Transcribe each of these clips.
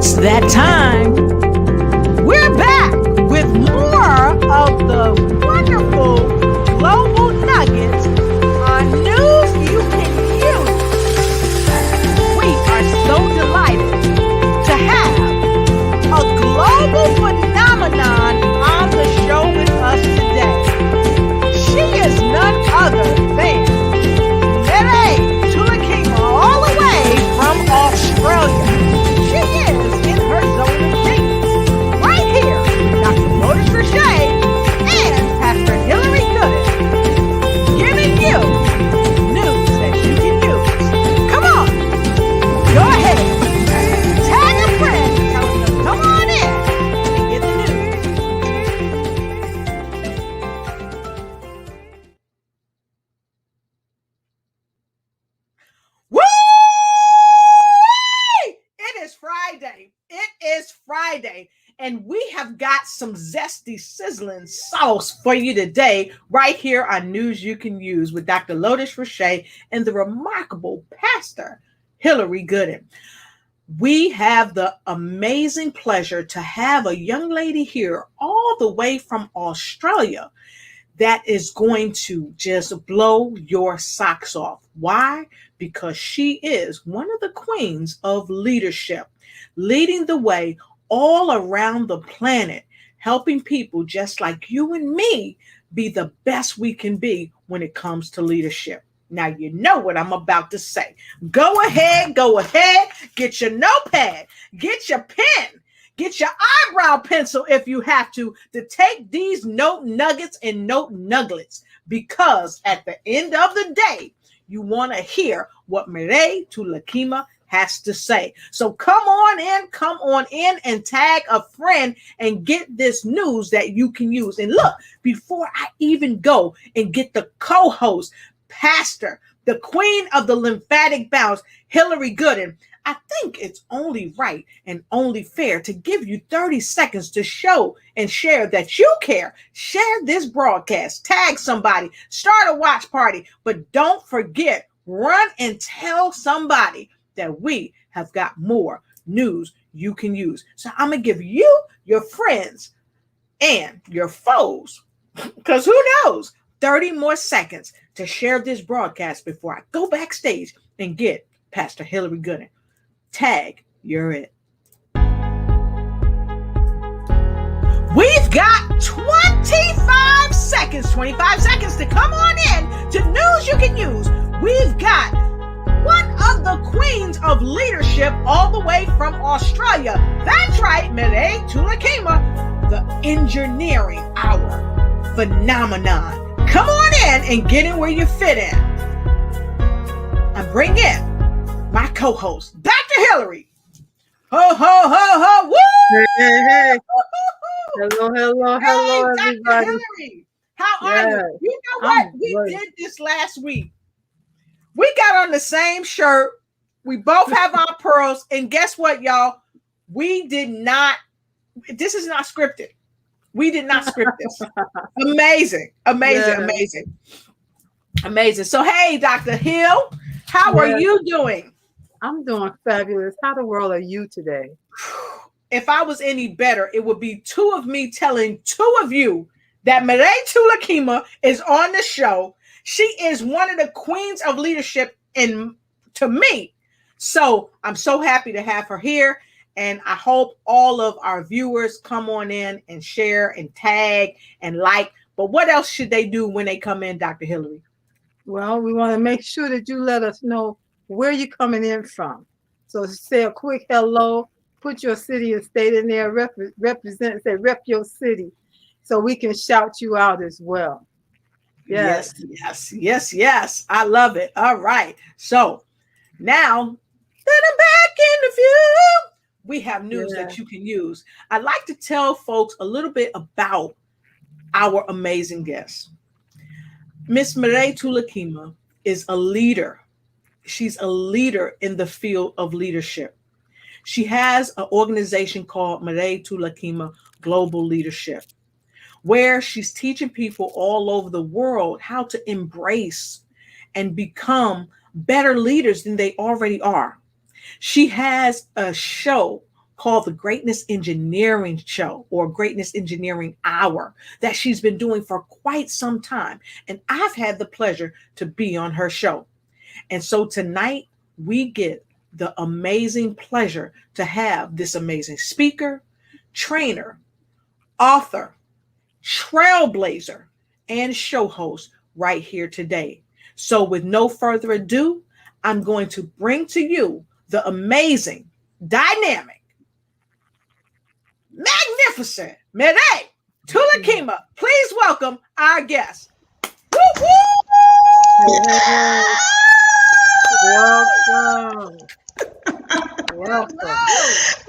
It's that time. We're back with more of the wonderful global nuggets on news you can use. We are so delighted to have a global phenomenon on the show with us today. She is none other than Mireille Toulekima, all the way from Australia. She is in her zone of genius. Right here, Dr. Lotus Riche and Pastor Hillary Gooden giving you news that you can use. Come on, go ahead. Tag a friend, tell them to come on in and get the news. Woo! It is Friday. It is Friday. And we have got some zesty, sizzling sauce for you today, right here on News You Can Use with Dr. Lotus Riche and the remarkable Pastor Hillary Gooden. We have the amazing pleasure to have a young lady here all the way from Australia that is going to just blow your socks off. Why? Because she is one of the queens of leadership, leading the way all around the planet, helping people just like you and me be the best we can be when it comes to leadership. Now, you know what I'm about to say. Go ahead, get your notepad, get your pen, get your eyebrow pencil if you have to take these note nuggets and note nuggets, because at the end of the day, you want to hear what Mireille Toulekima has to say. So come on in and tag a friend and get this news that you can use. And look, before I even go and get the co-host, Pastor, the queen of the lymphatic bowels, Hillary Gooden, I think it's only right and only fair to give you 30 seconds to show and share that you care. Share this broadcast, tag somebody, start a watch party, but don't forget, run and tell somebody that we have got more news you can use. So I'm going to give you, your friends, and your foes, because who knows, 30 more seconds to share this broadcast before I go backstage and get Pastor Hillary Gooden. Tag, you're it. We've got 25 seconds to come on in to news you can use. We've got one of the queens of leadership all the way from Australia. That's right, Mireille Toulekima, the engineering hour phenomenon. Come on in and get in where you fit in. I bring in my co-host, Dr. Hillary. Ho, ho, ho, ho, woo! Hey. Hello, Hey, everybody. Dr. Hillary, how are you? You know what? We did this last week. We got on the same shirt. We both have our pearls. And guess what, y'all? We did not, this is not scripted. We did not script this. Amazing. So, hey, Dr. Hill, how are you doing? I'm doing fabulous. How the world are you today? If I was any better, it would be two of me telling two of you that Mireille Toulekima is on the show. She is one of the queens of leadership to me. So I'm so happy to have her here. And I hope all of our viewers come on in and share and tag and like. But what else should they do when they come in, Dr. Hillary? Well, we want to make sure that you let us know where you're coming in from. So say a quick hello, put your city and state in there, represent, say rep your city, so we can shout you out as well. Yes. I love it. All right. So now that I'm back in the view, we have news that you can use. I'd like to tell folks a little bit about our amazing guest. Miss Mireille Toulekima is a leader. She's a leader in the field of leadership. She has an organization called Mireille Toulekima Global Leadership, where she's teaching people all over the world how to embrace and become better leaders than they already are. She has a show called the Greatness Engineering Show or Greatness Engineering Hour that she's been doing for quite some time. And I've had the pleasure to be on her show. And so tonight we get the amazing pleasure to have this amazing speaker, trainer, author, trailblazer, and show host right here today. So with no further ado, I'm going to bring to you the amazing, dynamic, magnificent Mireille Toulekima. Please welcome our guest. Woo Welcome. Welcome.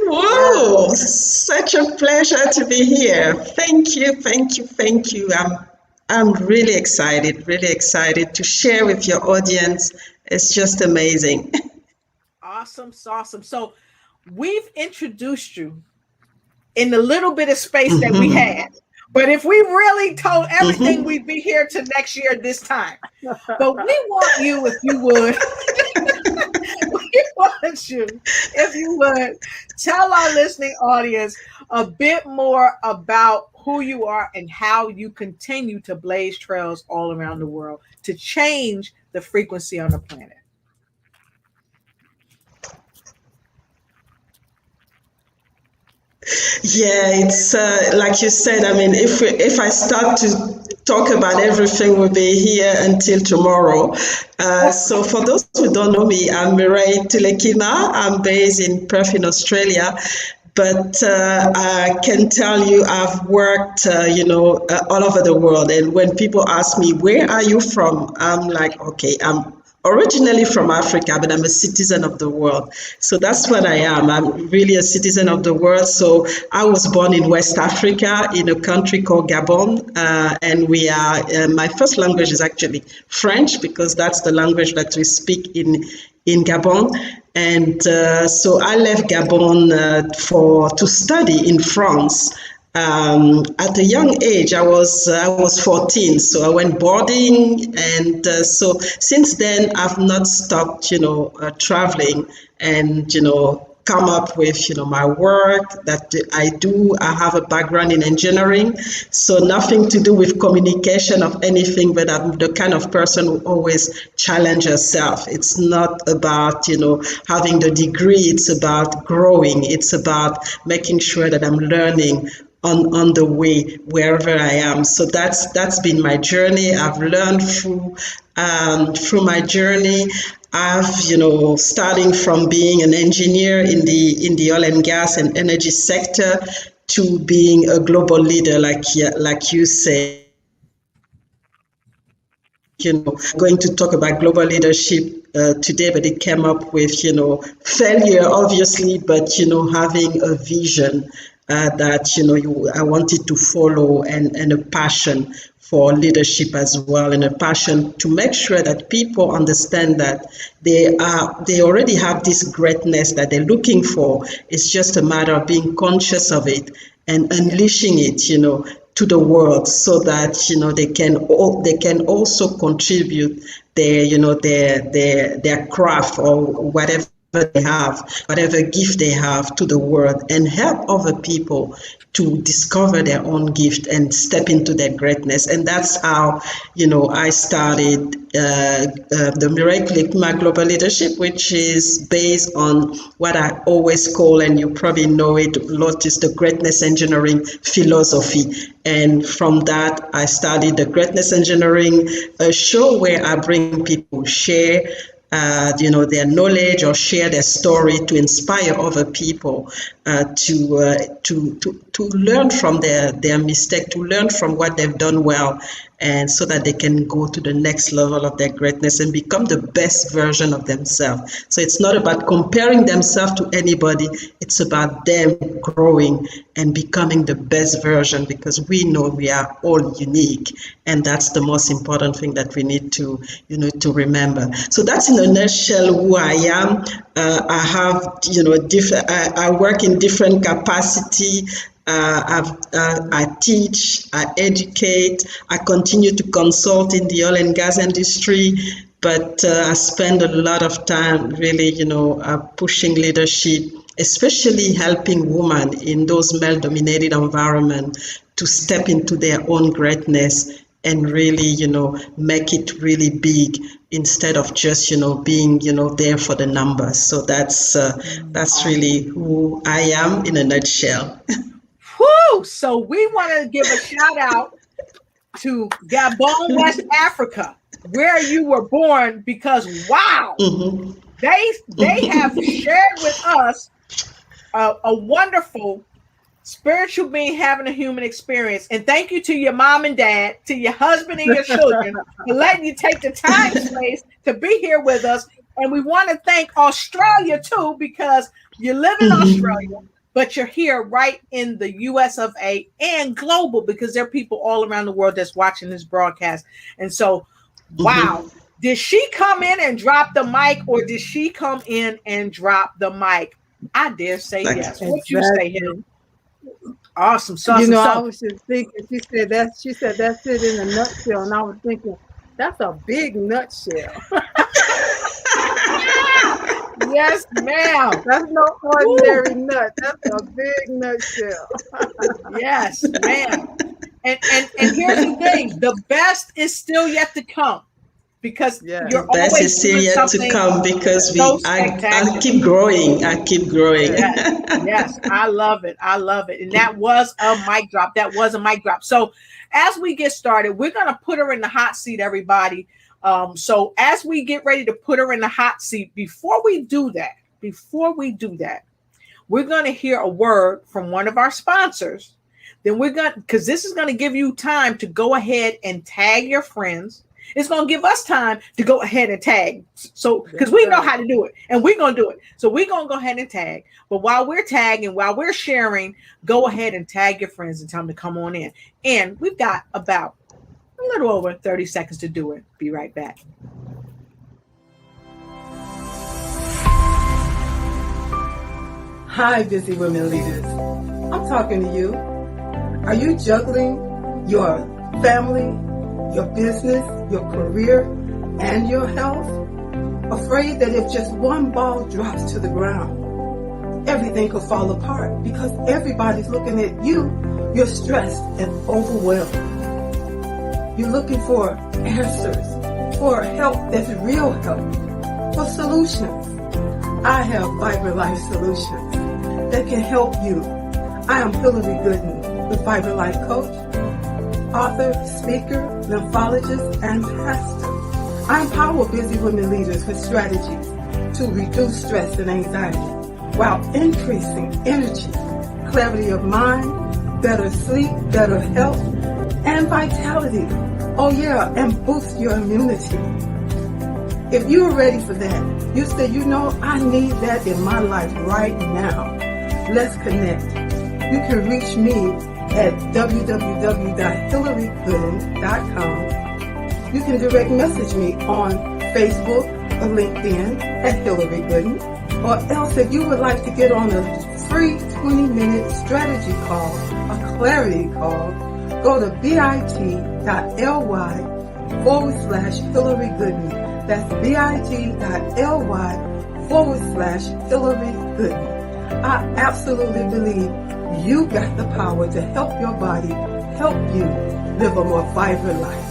Whoa, such a pleasure to be here. Thank you, thank you, thank you. I'm really excited to share with your audience. It's just amazing. Awesome. So we've introduced you in the little bit of space that we had. But if we really told everything, we'd be here till next year this time. But we want you, if you would, if you would, tell our listening audience a bit more about who you are and how you continue to blaze trails all around the world to change the frequency on the planet. Yeah, it's like you said. I mean, if I start to talk about everything, we'll be here until tomorrow. So for those who don't know me, I'm Mireille Toulekima. I'm based in Perth in Australia. But I can tell you I've worked, all over the world. And when people ask me, where are you from? I'm like, okay, I'm originally from Africa, but I'm a citizen of the world. So that's what I am. I'm really a citizen of the world. So I was born in West Africa in a country called Gabon. And we are, my first language is actually French because that's the language that we speak in Gabon. And so I left Gabon to study in France. At a young age, I was 14, so I went boarding, and so since then I've not stopped, traveling, and come up with my work that I do. I have a background in engineering, so nothing to do with communication of anything, but I'm the kind of person who always challenge herself. It's not about having the degree, it's about growing, it's about making sure that I'm learning on the way wherever I am. So that's been my journey. I've learned through my journey. I've starting from being an engineer in the oil and gas and energy sector to being a global leader, like you say. Going to talk about global leadership today, but it came up with failure obviously, but having a vision that I wanted to follow, and a passion for leadership as well, and a passion to make sure that people understand that they already have this greatness that they're looking for. It's just a matter of being conscious of it and unleashing it, to the world, so that they can also contribute their craft or whatever they have, whatever gift they have to the world, and help other people to discover their own gift and step into their greatness. And that's how, I started the Mireille Toulekima Global Leadership, which is based on what I always call, and you probably know it, Lotus, the Greatness Engineering philosophy. And from that, I started the Greatness Engineering show, where I bring people share their knowledge or share their story to inspire other people to learn from their mistake, to learn from what they've done well, and so that they can go to the next level of their greatness and become the best version of themselves. So it's not about comparing themselves to anybody, it's about them growing and becoming the best version, because we know we are all unique, and that's the most important thing that we need to remember. So that's in a nutshell who I am. I have I work in different capacity. I teach, I educate, I continue to consult in the oil and gas industry, but I spend a lot of time really, pushing leadership especially helping women in those male-dominated environments to step into their own greatness and really, make it really big instead of just, being, there for the numbers. So that's really who I am in a nutshell. Whew! So we want to give a shout out to Gabon, West Africa, where you were born, because wow, they have shared with us a wonderful spiritual being having a human experience. And thank you to your mom and dad, to your husband and your children for letting you take the time space to be here with us. And we want to thank Australia too, because you live in Australia, but you're here right in the US of A and global, because there are people all around the world that's watching this broadcast. And so, wow. Did she come in and drop the mic, or did she come in and drop the mic? I dare say yes. What you say, Hill? Awesome. I was just thinking, she said that's it in a nutshell. And I was thinking, that's a big nutshell. Yes, ma'am. That's no ordinary nut. That's a big nutshell. Yes, ma'am. And here's the thing: the best is still yet to come, because the best is still yet to come, because I keep growing. Yes, I love it. And that was a mic drop. So as we get started, we're going to put her in the hot seat, everybody. So as we get ready to put her in the hot seat, before we do that, we're going to hear a word from one of our sponsors. Then because this is going to give you time to go ahead and tag your friends. It's going to give us time to go ahead and tag. So, because we know how to do it, and we're going to do it. So we're going to go ahead and tag. But while we're tagging, while we're sharing, go ahead and tag your friends and tell them to come on in. And we've got about a little over 30 seconds to do it. Be right back. Hi, busy women leaders. I'm talking to you. Are you juggling your family, your business, your career, and your health? Afraid that if just one ball drops to the ground, everything could fall apart because everybody's looking at you. You're stressed and overwhelmed. You're looking for answers, for help that's real help, for solutions. I have Vibrant Life Solutions that can help you. I am Hillary Gooden, the Vibrant Life Coach, author, speaker, lymphologist, and pastor. I empower busy women leaders with strategies to reduce stress and anxiety while increasing energy, clarity of mind, better sleep, better health, and vitality. Oh yeah, and boost your immunity. If you're ready for that, you say, I need that in my life right now. Let's connect. You can reach me at www.hillarygooden.com. You can direct message me on Facebook or LinkedIn at Hillary Gooden. Or else, if you would like to get on a free 20-minute strategy call, a clarity call, go to bit.ly/Hillary Gooden. That's bit.ly/Hillary Gooden. I absolutely believe you got the power to help your body, help you live a more vibrant life.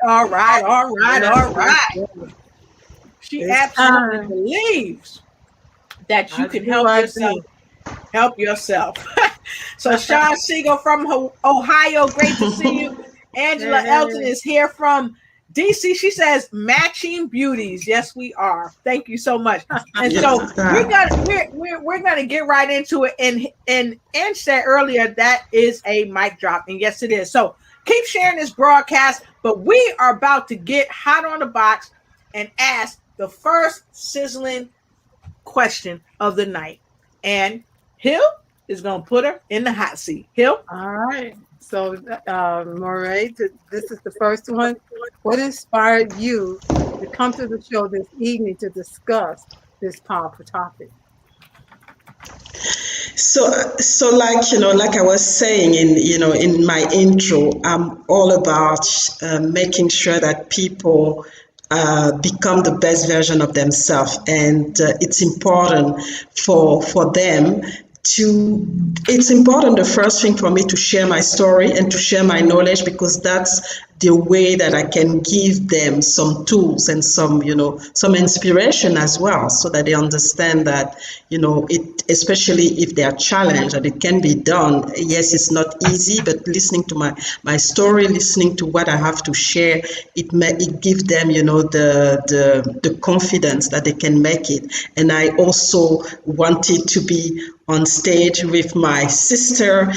All right. She absolutely believes that you can help yourself. So Sean Siegel from Ohio, great to see you. Angela Elton is here from DC. She says matching beauties. Yes, we are. Thank you so much. And so we're gonna get right into it. And Ange said earlier that is a mic drop, and yes, it is. So keep sharing this broadcast. But we are about to get hot on the box and ask the first sizzling question of the night. And Hill is going to put her in the hot seat. Hill? All right. So, Mireille, this is the first one. What inspired you to come to the show this evening to discuss this powerful topic? So like, like I was saying in my intro, I'm all about making sure that people become the best version of themselves, and it's important for them to. It's important, the first thing for me, to share my story and to share my knowledge, because that's the way that I can give them some tools and some inspiration as well, so that they understand that, it, especially if they are challenged, that it can be done. Yes, it's not easy, but listening to my story, listening to what I have to share, it gives them, the confidence that they can make it. And I also wanted to be on stage with my sister,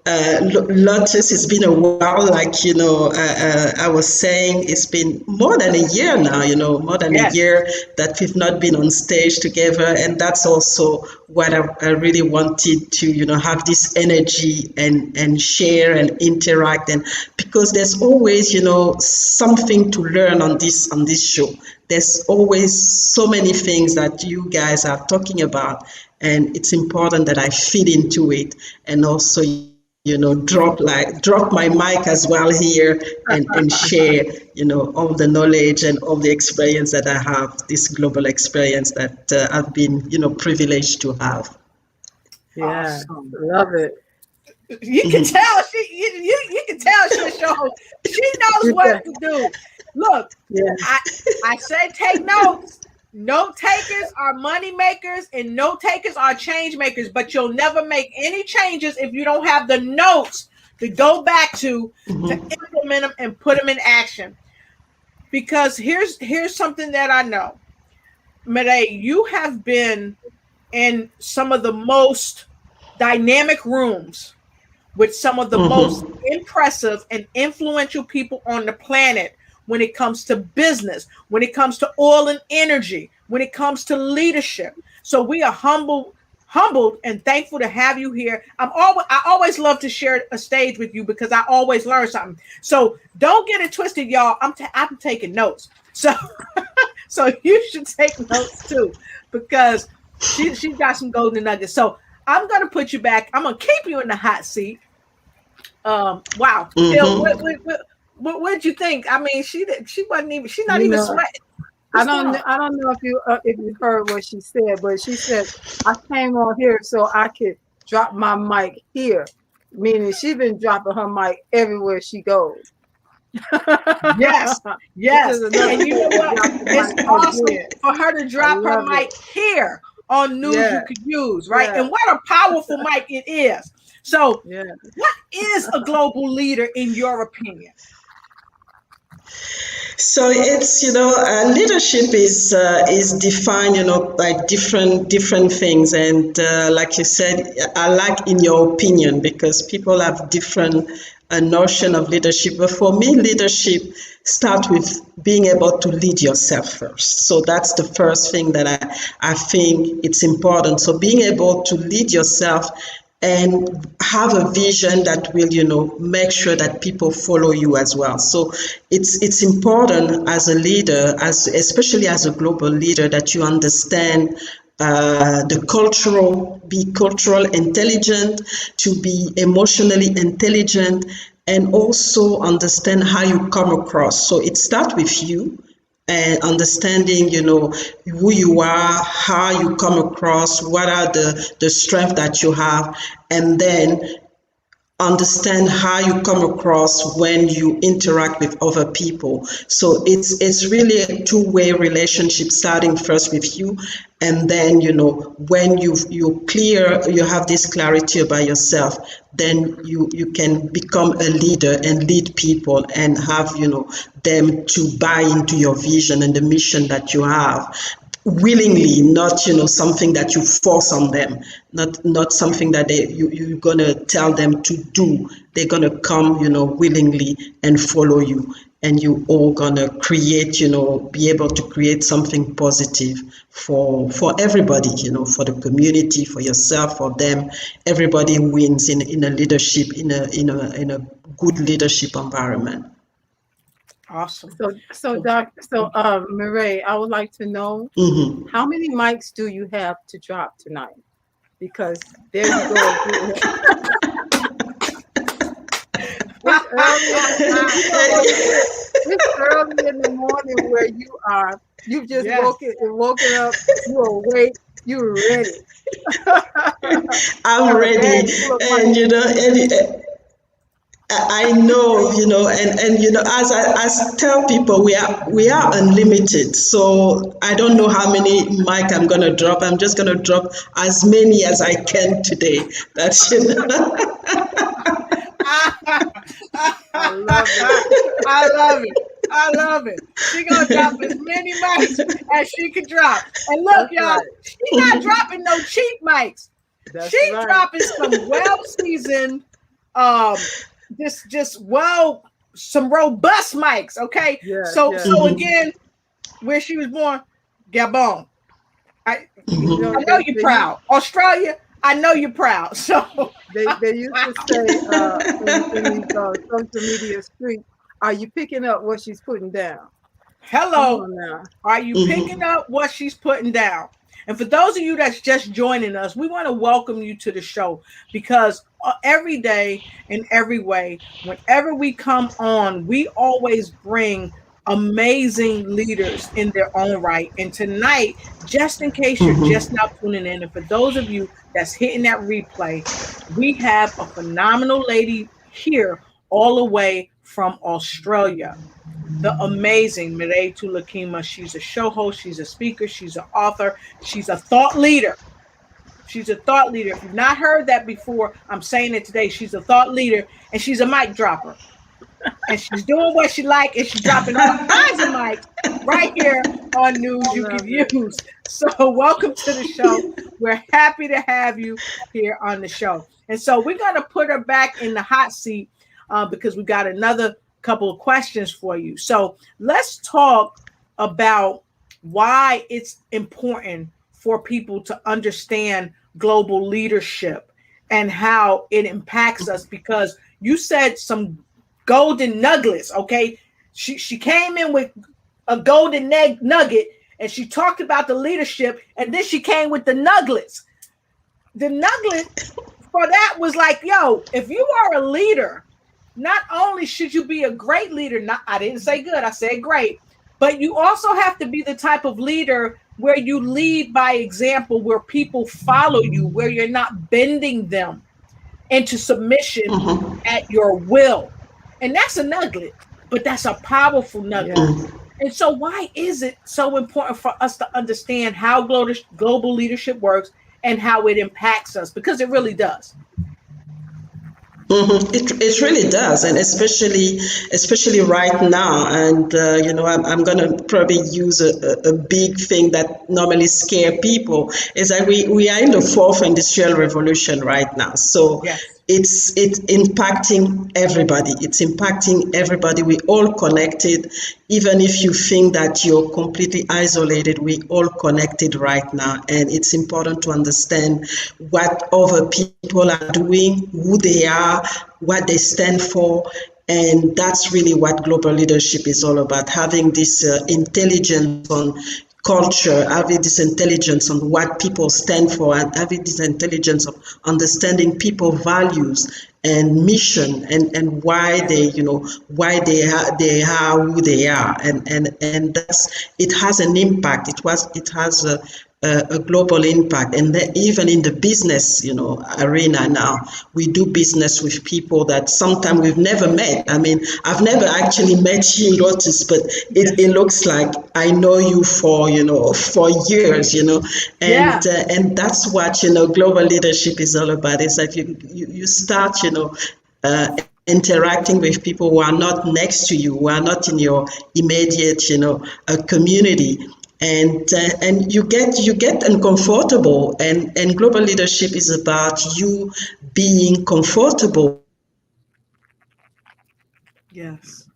Lotus. It's been a while, like, I was saying, it's been more than a year now, more than a Yes. year that we've not been on stage together. And that's also what I really wanted to, have this energy and share and interact. And because there's always, something to learn on this show. There's always so many things that you guys are talking about, and it's important that I fit into it, and also, drop my mic as well here, and share, all the knowledge and all the experience that I have, this global experience that I've been, privileged to have. Yeah, Awesome. love it. You can tell you can tell she knows what to do. Look, Yeah. I said take notes. Note takers are money makers, and note takers are change makers, but you'll never make any changes if you don't have the notes to go back to implement them and put them in action. Because here's something that I know. Mireille, you have been in some of the most dynamic rooms with some of the most impressive and influential people on the planet when it comes to business, when it comes to oil and energy, when it comes to leadership. So we are humbled and thankful to have you here. I always love to share a stage with you because I always learn something. So don't get it twisted, y'all. I'm taking notes. So so you should take notes too, because she's got some golden nuggets. So I'm gonna put you back. I'm gonna keep you in the hot seat. Wow. Phil, what did you think? I mean, she's not even sweating. I don't know if you heard what she said, but she said, I came on here so I could drop my mic here, meaning she's been dropping her mic everywhere she goes. Yes. And you know what? It's awesome for her to drop her mic here on News You Could Use, right? And what a powerful mic it is. So what is a global leader in your opinion? So it's, leadership is defined, by different things. And like you said, I like in your opinion, because people have different notion of leadership. But for me, leadership starts with being able to lead yourself first. So that's the first thing that I think it's important. So being able to lead yourself and have a vision that will, make sure that people follow you as well. So it's important as a leader, especially as a global leader, that you understand be cultural intelligent, to be emotionally intelligent, and also understand how you come across. So it starts with you, and understanding, who you are, how you come across, what are the strengths that you have, and then understand how you come across when you interact with other people. So it's really a two-way relationship, starting first with you, and then when you have this clarity about yourself, then you can become a leader and lead people, and have them to buy into your vision and the mission that you have willingly, not something that you force on them, not something that you're gonna tell them to do. They're gonna come willingly and follow you, and you all gonna create, be able to create something positive for everybody, for the community, for yourself, for them. Everybody wins in a leadership, in a good leadership environment. Awesome. So Mireille, I would like to know, how many mics do you have to drop tonight? because there you go again. It's early in the, you know what it is? It's early in the morning where you are. You've just woken up. You're awake. You're ready. I'm ready, and I know, as I tell people, we are unlimited. So I don't know how many mic I'm gonna drop. I'm just gonna drop as many as I can today. That's I love it. I love it. I love it. She gonna drop as many mics as she can drop. And look, y'all, right. She not dropping no cheap mics. She's dropping some well-seasoned, some robust mics. Okay. So again, where she was born, Gabon. I know you're proud. Australia, I know you're proud. So they used to say in these social media streets, are you picking up what she's putting down? Hello. Are you picking up what she's putting down? And for those of you that's just joining us, we want to welcome you to the show, because every day in every way, whenever we come on, we always bring amazing leaders in their own right. And tonight, just in case you're just now tuning in, and for those of you that's hitting that replay, we have a phenomenal lady here all the way from Australia, the amazing Mireille Toulekima. She's a show host, she's a speaker, she's an author, she's a thought leader. She's a thought leader. If you've not heard that before, I'm saying it today. She's a thought leader, and she's a mic dropper. And she's doing what she likes, and she's dropping all kinds of mics right here on News You Can Use. So welcome to the show. We're happy to have you here on the show. And so we're going to put her back in the hot seat because we got another couple of questions for you. So let's talk about why it's important for people to understand global leadership and how it impacts us, because you said some golden nuggets. Okay, she came in with a golden nugget, and she talked about the leadership, and then she came with the nuggets. The nugget for that was like, yo, if you are a leader, not only should you be a great leader, I didn't say good, I said great, but you also have to be the type of leader where you lead by example, where people follow you, where you're not bending them into submission at your will. And that's a nugget, but that's a powerful nugget. And so why is it so important for us to understand how global leadership works and how it impacts us? Because it really does. It really does, and especially right now. And I'm going to probably use a big thing that normally scare people, is that we are in the fourth industrial revolution right now. So it's impacting everybody. It's impacting everybody. We all connected. Even if you think that you're completely isolated, we all connected right now. And it's important to understand what other people are doing, who they are, what they stand for. And that's really what global leadership is all about, having this intelligence on culture, having this intelligence on what people stand for, and having this intelligence of understanding people values and mission, and why they are who they are, and that's, it has an impact. It has a global impact. And even in the business arena now, we do business with people that sometimes we've never met. I mean, I've never actually met you, Lotus, but it looks like I know you for years, and that's what global leadership is all about. Is that you start interacting with people who are not next to you, who are not in your immediate community. And you get uncomfortable, and global leadership is about you being comfortable. Yes.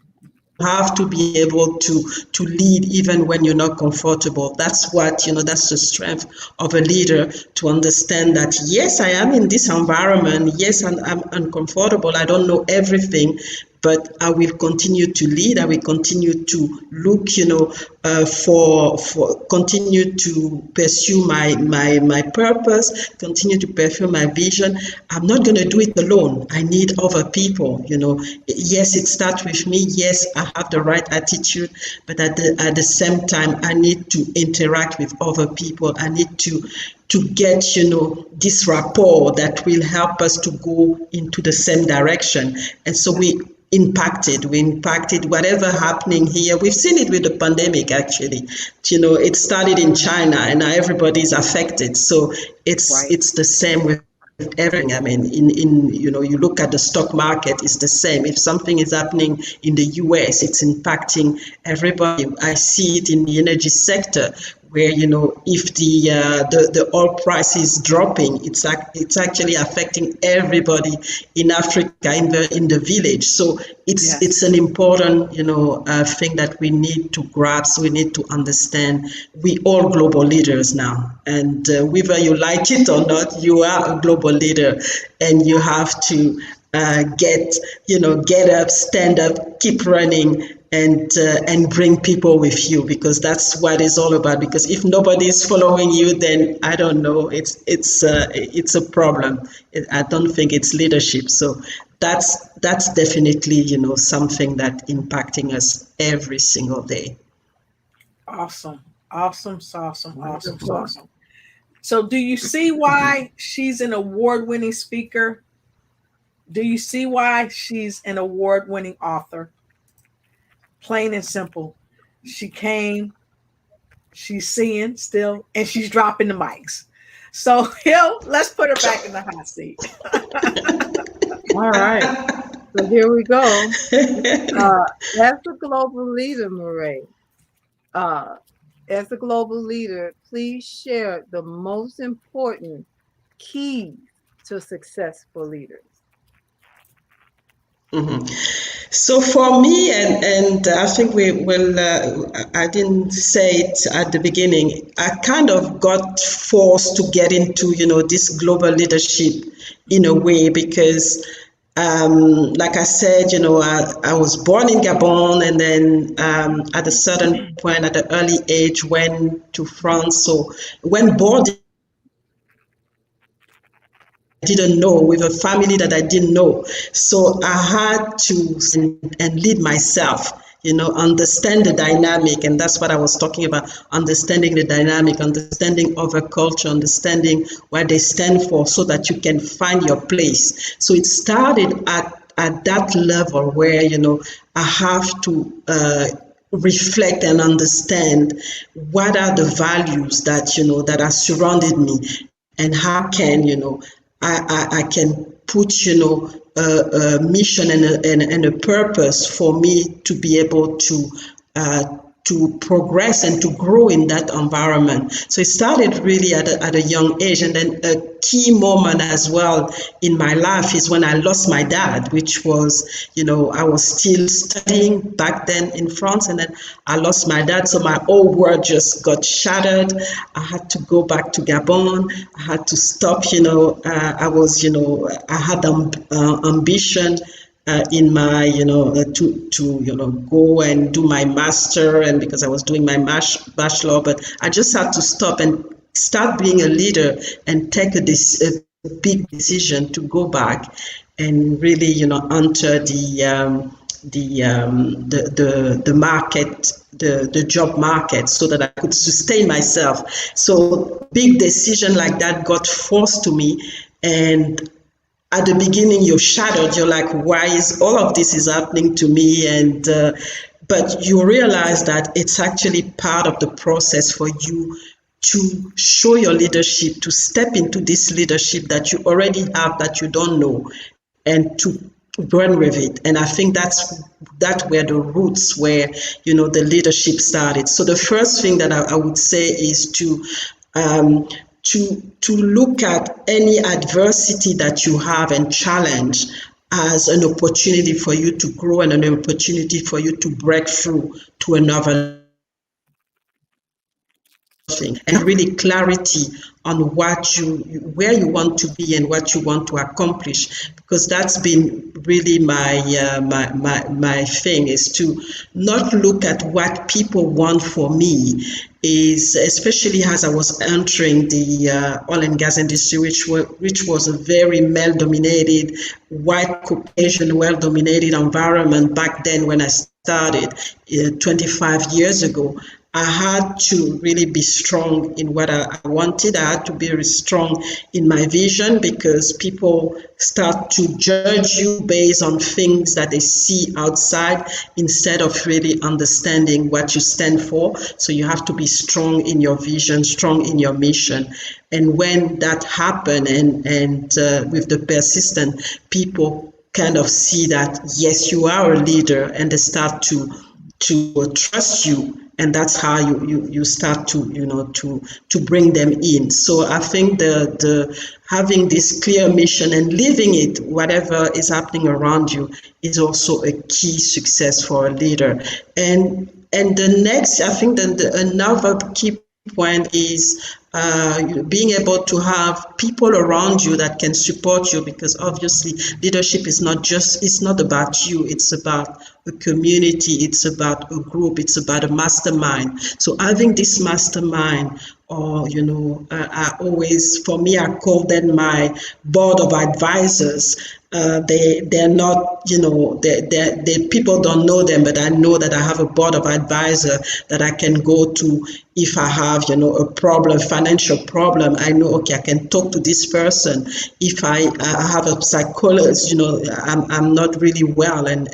You have to be able to lead even when you're not comfortable. That's what, that's the strength of a leader, to understand that, yes, I am in this environment. Yes, I'm uncomfortable. I don't know everything, but I will continue to lead. I will continue to look, for continue to pursue my purpose, continue to pursue my vision. I'm not going to do it alone. I need other people. Yes, it starts with me. Yes, I have the right attitude, but at the same time, I need to interact with other people. I need to get, this rapport that will help us to go into the same direction. And so we impacted whatever happening here. We've seen it with the pandemic, actually. It started in China and now everybody's affected. So it's the same with everything. I mean, you look at the stock market, it's the same. If something is happening in the US, it's impacting everybody. I see it in the energy sector, where if the oil price is dropping, it's actually affecting everybody in Africa, in the village. So it's an important thing that we need to grasp. We need to understand. We all global leaders now, and whether you like it or not, you are a global leader, and you have to get up, stand up, keep running, and bring people with you, because that's what it's all about. Because if nobody is following you, then I don't know, it's a problem. I don't think it's leadership. So that's definitely something that impacting us every single day. Awesome. So do you see why she's an award-winning speaker? Do you see why she's an award-winning author? Plain and simple. She came, she's seeing still, and she's dropping the mics. So Hill, let's put her back in the hot seat. All right. So here we go. As a global leader, Mireille, as a global leader, please share the most important keys to successful leaders. Mm-hmm. So for me, and I think we will, I didn't say it at the beginning, I kind of got forced to get into, this global leadership in a way, because like I said, I was born in Gabon, and then at a certain point, at an early age, went to France. So when boarding, didn't know, with a family that I didn't know. So I had to and lead myself, understand the dynamic. And that's what I was talking about, understanding the dynamic, understanding other culture, understanding what they stand for, so that you can find your place. So it started at that level where, I have to reflect and understand what are the values that, that are surrounded me, and how can, I can put, a mission and a purpose for me to be able to progress and to grow in that environment. So it started really at a young age. And then a key moment as well in my life is when I lost my dad, which was, I was still studying back then in France, and then I lost my dad. So my whole world just got shattered. I had to go back to Gabon. I had to stop, I had ambition in my, to go and do my master, and because I was doing my bachelor, but I just had to stop and start being a leader and take a big decision to go back and really, enter the market, the job market, so that I could sustain myself. So big decision like that got forced to me, and at the beginning you're shattered. You're like, why is all of this is happening to me? And but you realize that it's actually part of the process for you to show your leadership, to step into this leadership that you already have, that you don't know, and to run with it. And I think that's where the roots, where the leadership started. So the first thing that I would say is to look at any adversity that you have and challenge as an opportunity for you to grow and an opportunity for you to break through to another and really clarity on where you want to be and what you want to accomplish, because that's been really my thing, is to not look at what people want for me, is especially as I was entering the oil and gas industry, which was a very male-dominated, white Caucasian, well-dominated environment back then when I started 25 years ago. I had to really be strong in what I wanted. I had to be really strong in my vision, because people start to judge you based on things that they see outside instead of really understanding what you stand for. So you have to be strong in your vision, strong in your mission. And when that happened, and with the persistent, people kind of see that, yes, you are a leader, and they start to trust you. And that's how you start to bring them in. So I think the having this clear mission and living it, whatever is happening around you, is also a key success for a leader. And the next, I think another key point is being able to have people around you that can support you, because obviously leadership is not about you, it's about a community, it's about a group, it's about a mastermind. So having this mastermind, or for me, I call them my board of advisors. They're not, they people don't know them, but I know that I have a board of advisor that I can go to if I have, a problem, financial problem. I know, okay, I can talk to this person. If I have a psychologist, I'm not really well and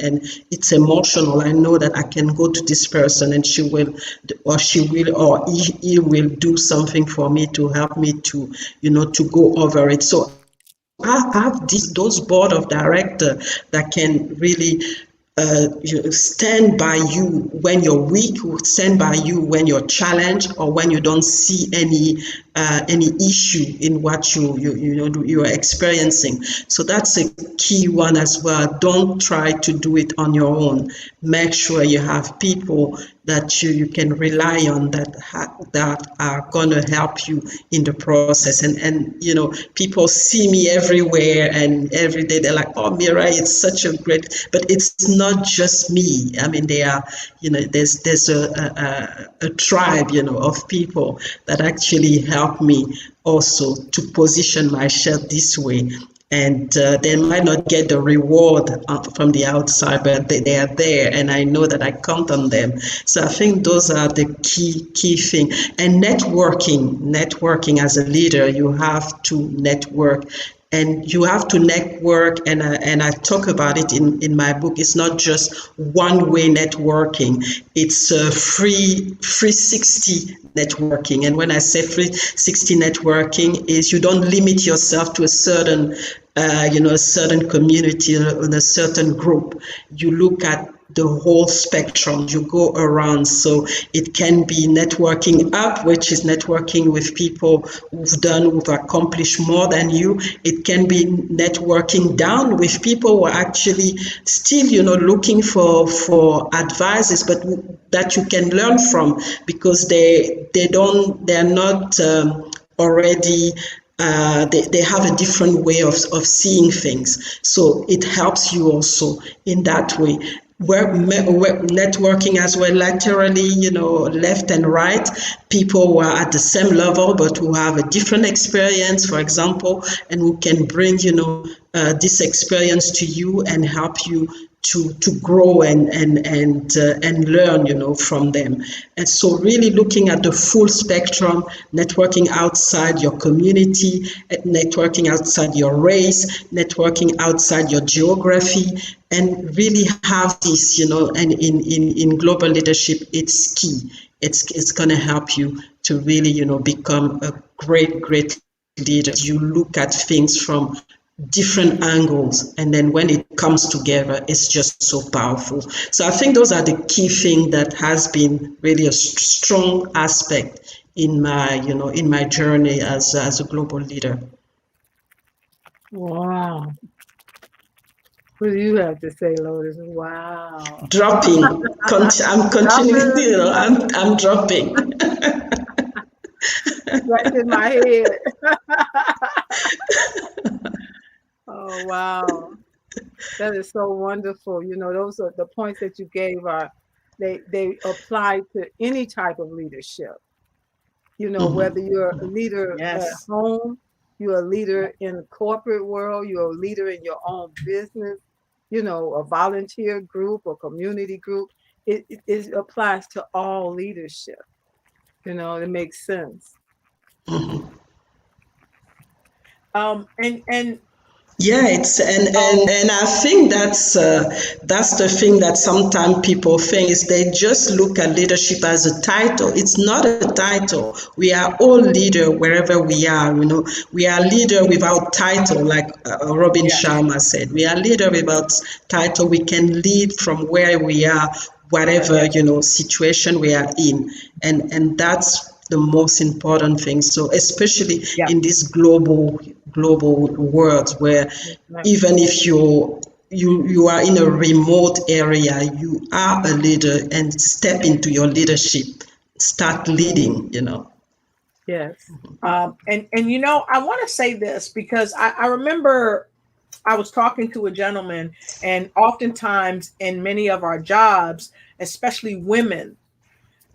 it's emotional, I know that I can go to this person and he will do something for me to help me to, to go over it. So I have those board of directors that can really stand by you when you're weak, stand by you when you're challenged, or when you don't see any issue in what you are experiencing. So that's a key one as well. Don't try to do it on your own. Make sure you have people that you can rely on that are going to help you in the process. And people see me everywhere, and every day they're like, oh, Mireille, it's such a great, but it's not just me. I mean, they are, there's a tribe, of people that actually help me also to position myself this way. And they might not get the reward from the outside, but they are there, and I know that I count on them. So I think those are the key thing. And networking as a leader, you have to network. And you have to network, and I talk about it in my book. It's not just one-way networking. It's a 360 networking. And when I say 360 networking, is you don't limit yourself to a certain community or a certain group. You look at the whole spectrum, you go around. So it can be networking up, which is networking with people who've accomplished more than you. It can be networking down with people who are actually still, looking for advices, but that you can learn from, because they're not already. They have a different way of seeing things. So it helps you also in that way. We're networking as well laterally, left and right, people who are at the same level but who have a different experience, for example, and who can bring, this experience to you and help you to grow and learn, from them. And so really looking at the full spectrum, networking outside your community, networking outside your race, networking outside your geography, and really have this, and in global leadership, it's key. It's going to help you to really, become a great leader. You look at things from different angles, and then when it comes together, it's just so powerful. So I think those are the key things that has been really a strong aspect in my journey as a global leader. Wow. What do you have to say, Lotus? Wow. Dropping. I'm continuing, I'm dropping. scratching my head. Oh, wow. That is so wonderful. You know, those are the points that you gave are they apply to any type of leadership. You know, whether you're a leader at Yes. home, you're a leader in the corporate world, you're a leader in your own business, you know, a volunteer group or community group. It applies to all leadership. You know, it makes sense. And Yeah, it's and I think that's the thing that sometimes people think is they just look at leadership as a title. It's not a title. We are all leader wherever we are. You know, we are leader without title, like Robin yes, Sharma said. We are leader without title. We can lead from where we are, whatever situation we are in, and that's the most important thing. So especially yeah, in this global world where Right. even if you are in a remote area, you are a leader and step into your leadership, start leading. Yes. and I want to say this because I remember I was talking to a gentleman, and oftentimes in many of our jobs, especially women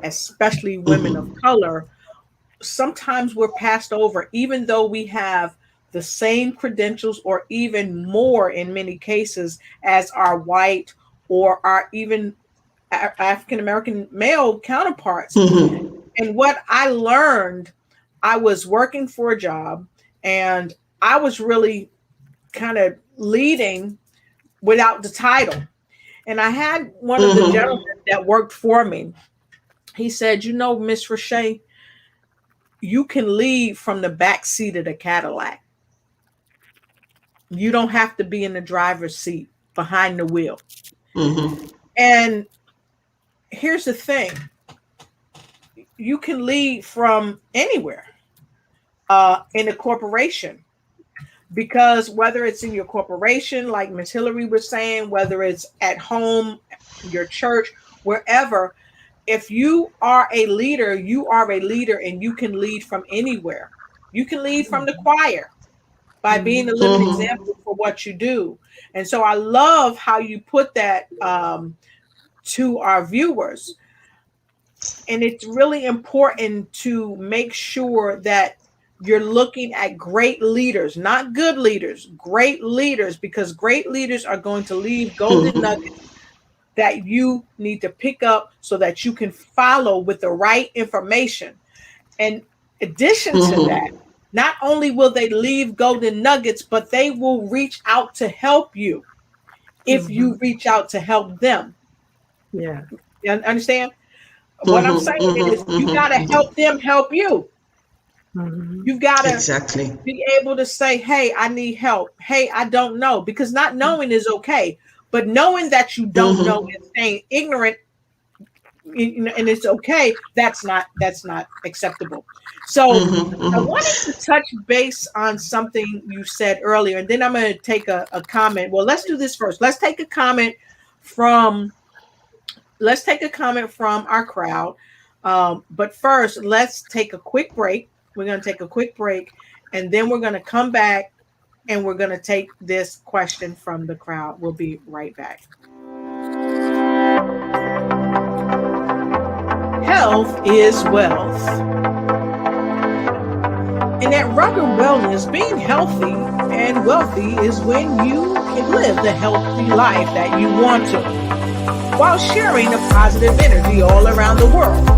of color, sometimes we're passed over, even though we have the same credentials or even more in many cases as our white or our even African American male counterparts. And what I learned, I was working for a job and I was really kind of leading without the title. And I had one of the gentlemen that worked for me. He said, Miss Riche, you can lead from the back seat of the Cadillac. You don't have to be in the driver's seat behind the wheel. And here's the thing. You can lead from anywhere in a corporation, because whether it's in your corporation, like Miss Hillary was saying, whether it's at home, your church, wherever, if you are a leader, you are a leader and you can lead from anywhere. You can lead from the choir by being a living example for what you do. And so I love how you put that to our viewers. And it's really important to make sure that you're looking at great leaders, not good leaders, great leaders, because great leaders are going to leave golden nuggets that you need to pick up so that you can follow with the right information. And in addition to that, not only will they leave golden nuggets, but they will reach out to help you if you reach out to help them. Yeah. You understand? What I'm saying is you got to help them help you. You've got to Exactly. be able to say, hey, I need help. Hey, I don't know. Because not knowing is okay. But knowing that you don't know and staying ignorant, and it's okay, that's not acceptable. So I wanted to touch base on something you said earlier, and then I'm going to take a comment. Well, let's do this first. Let's take a comment from our crowd. But first, let's take a quick break. We're going to take a quick break, and then we're going to come back and we're going to take this question from the crowd. We'll be right back. Health is wealth. And at Rugged Wellness, being healthy and wealthy is when you can live the healthy life that you want to, while sharing a positive energy all around the world.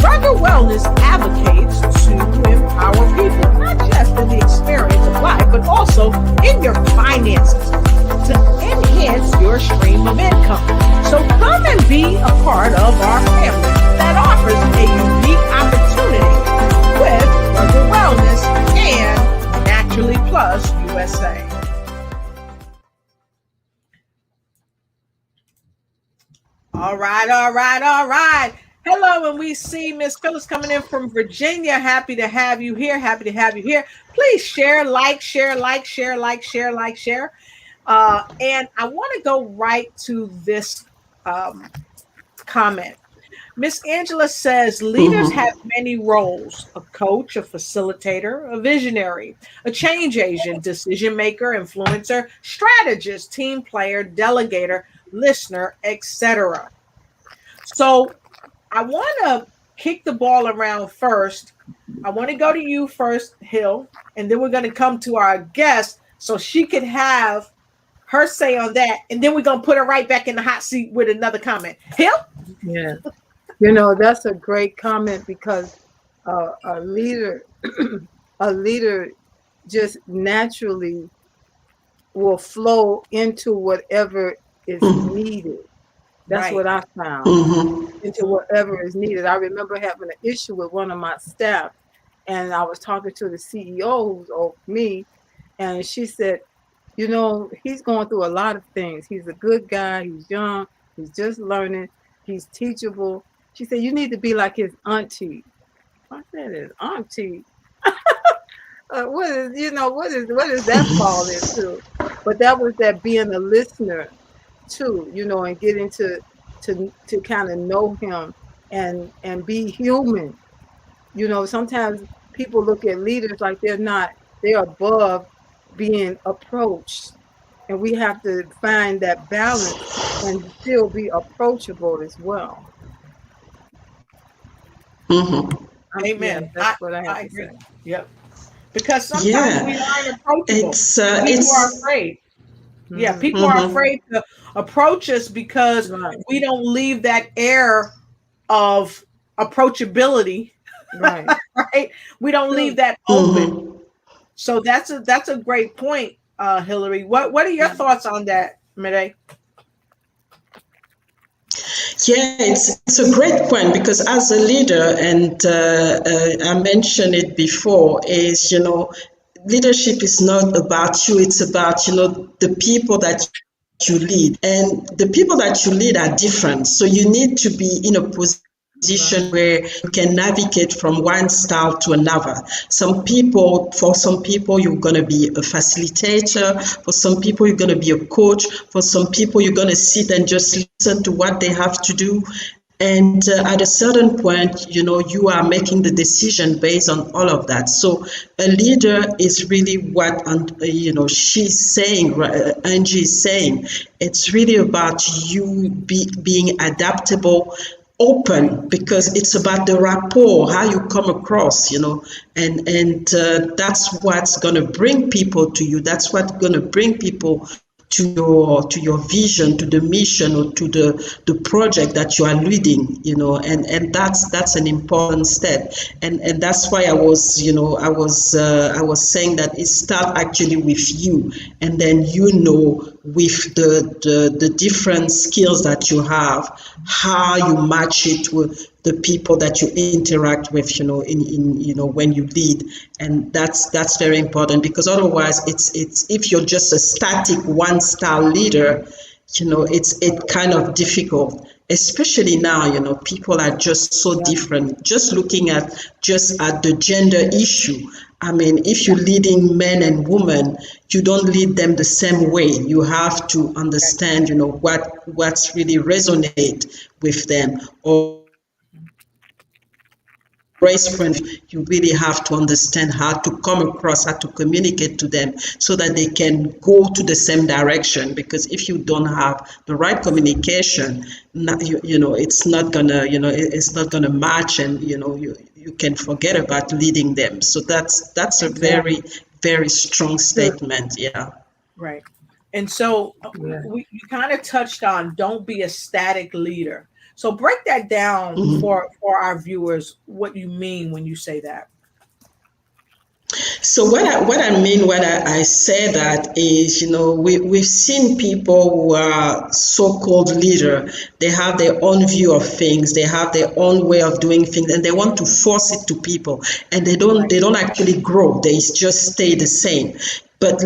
Rugged Wellness advocates to empower people, not just in the experience of life, but also in your finances to enhance your stream of income. So come and be a part of our family that offers a unique opportunity with Rugged Wellness and Naturally Plus USA. All right. Hello, and we see Miss Phyllis coming in from Virginia. Happy to have you here. Please share. And I want to go right to this comment. Miss Angela says leaders Mm-hmm. have many roles: a coach, a facilitator, a visionary, a change agent, decision maker, influencer, strategist, team player, delegator, listener, etc. So I want to kick the ball around first. I want to go to you first, Hill, and then we're going to come to our guest so she could have her say on that, and then we're going to put her right back in the hot seat with another comment. Hill? Yeah. You know, that's a great comment because a leader, a leader just naturally will flow into whatever is needed. That's Right. what I found. Mm-hmm. Into whatever is needed. I remember having an issue with one of my staff, and I was talking to the CEO who's over me, and she said, you know, he's going through a lot of things. He's a good guy. He's young. He's just learning. He's teachable. She said, you need to be like his auntie. I said, his auntie? What is that fall into? But that was that being a listener too, you know, and getting to kind of know him and be human. You know, sometimes people look at leaders like they're above being approached. And we have to find that balance and still be approachable as well. Mm-hmm. Amen. That's what I have I to agree. say. Yep. Because sometimes we Yeah, aren't approachable. People are it's afraid. Yeah, Mhm. people are mm-hmm. afraid to approach us because Right, we don't leave that air of approachability, right. right? We don't leave True. that open. Mm-hmm. So that's a great point, Hillary. What are your thoughts on that, Mireille? Yeah, it's a great point because as a leader, and I mentioned it before, is leadership is not about you; it's about the people that you lead, and the people that you lead are different. So you need to be in a Right. position where you can navigate from one style to another. For some people, you're going to be a facilitator. For some people, you're going to be a coach. For some people, you're going to sit and just listen to what they have to do. And at a certain point, you are making the decision based on all of that. So a leader is really what, she's saying, Angie is saying. It's really about you being adaptable, open, because it's about the rapport, how you come across, and that's what's going to bring people to you. That's what's going to bring people to your vision, to the mission, or to the project that you are leading, and that's an important step, and that's why I was saying that it starts actually with you, and then with the different skills that you have, how you match it with the people that you interact with, when you lead. And that's very important, because otherwise it's if you're just a static one style leader, it's kind of difficult, especially now. People are just so Yeah. different. Just at the gender issue, I mean, if you're leading men and women, you don't lead them the same way. You have to understand, what's really resonate with them, or race point, you really have to understand how to come across, how to communicate to them so that they can go to the same direction. Because if you don't have the right communication, it's not gonna match, and you can forget about leading them. So that's a Exactly. very, very strong True. statement. Yeah. Right. And so Yeah. you kind of touched on don't be a static leader. So break that down Mhm. for our viewers, what you mean when you say that. So what I mean when I say that is, we've seen people who are so-called leader. They have their own view of things. They have their own way of doing things, and they want to force it to people. And they don't Right. they don't actually grow. They just stay the same. But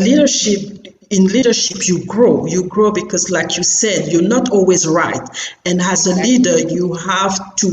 in leadership, you grow because, like you said, you're not always right. And as a Exactly. leader, you have to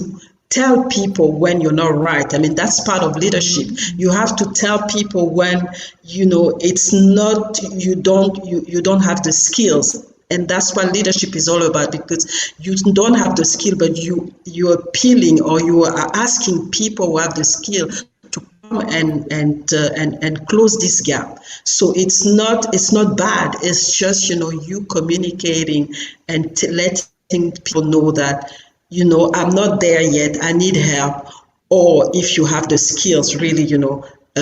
tell people when you're not right. I mean, that's part of leadership. You have to tell people when it's not, you don't have the skills, And that's what leadership is all about, because you don't have the skill, but you're appealing, or you are asking people who have the skill to come and close this gap. So it's not bad. It's just, you communicating and letting people know that, I'm not there yet, I need help. Or if you have the skills, really,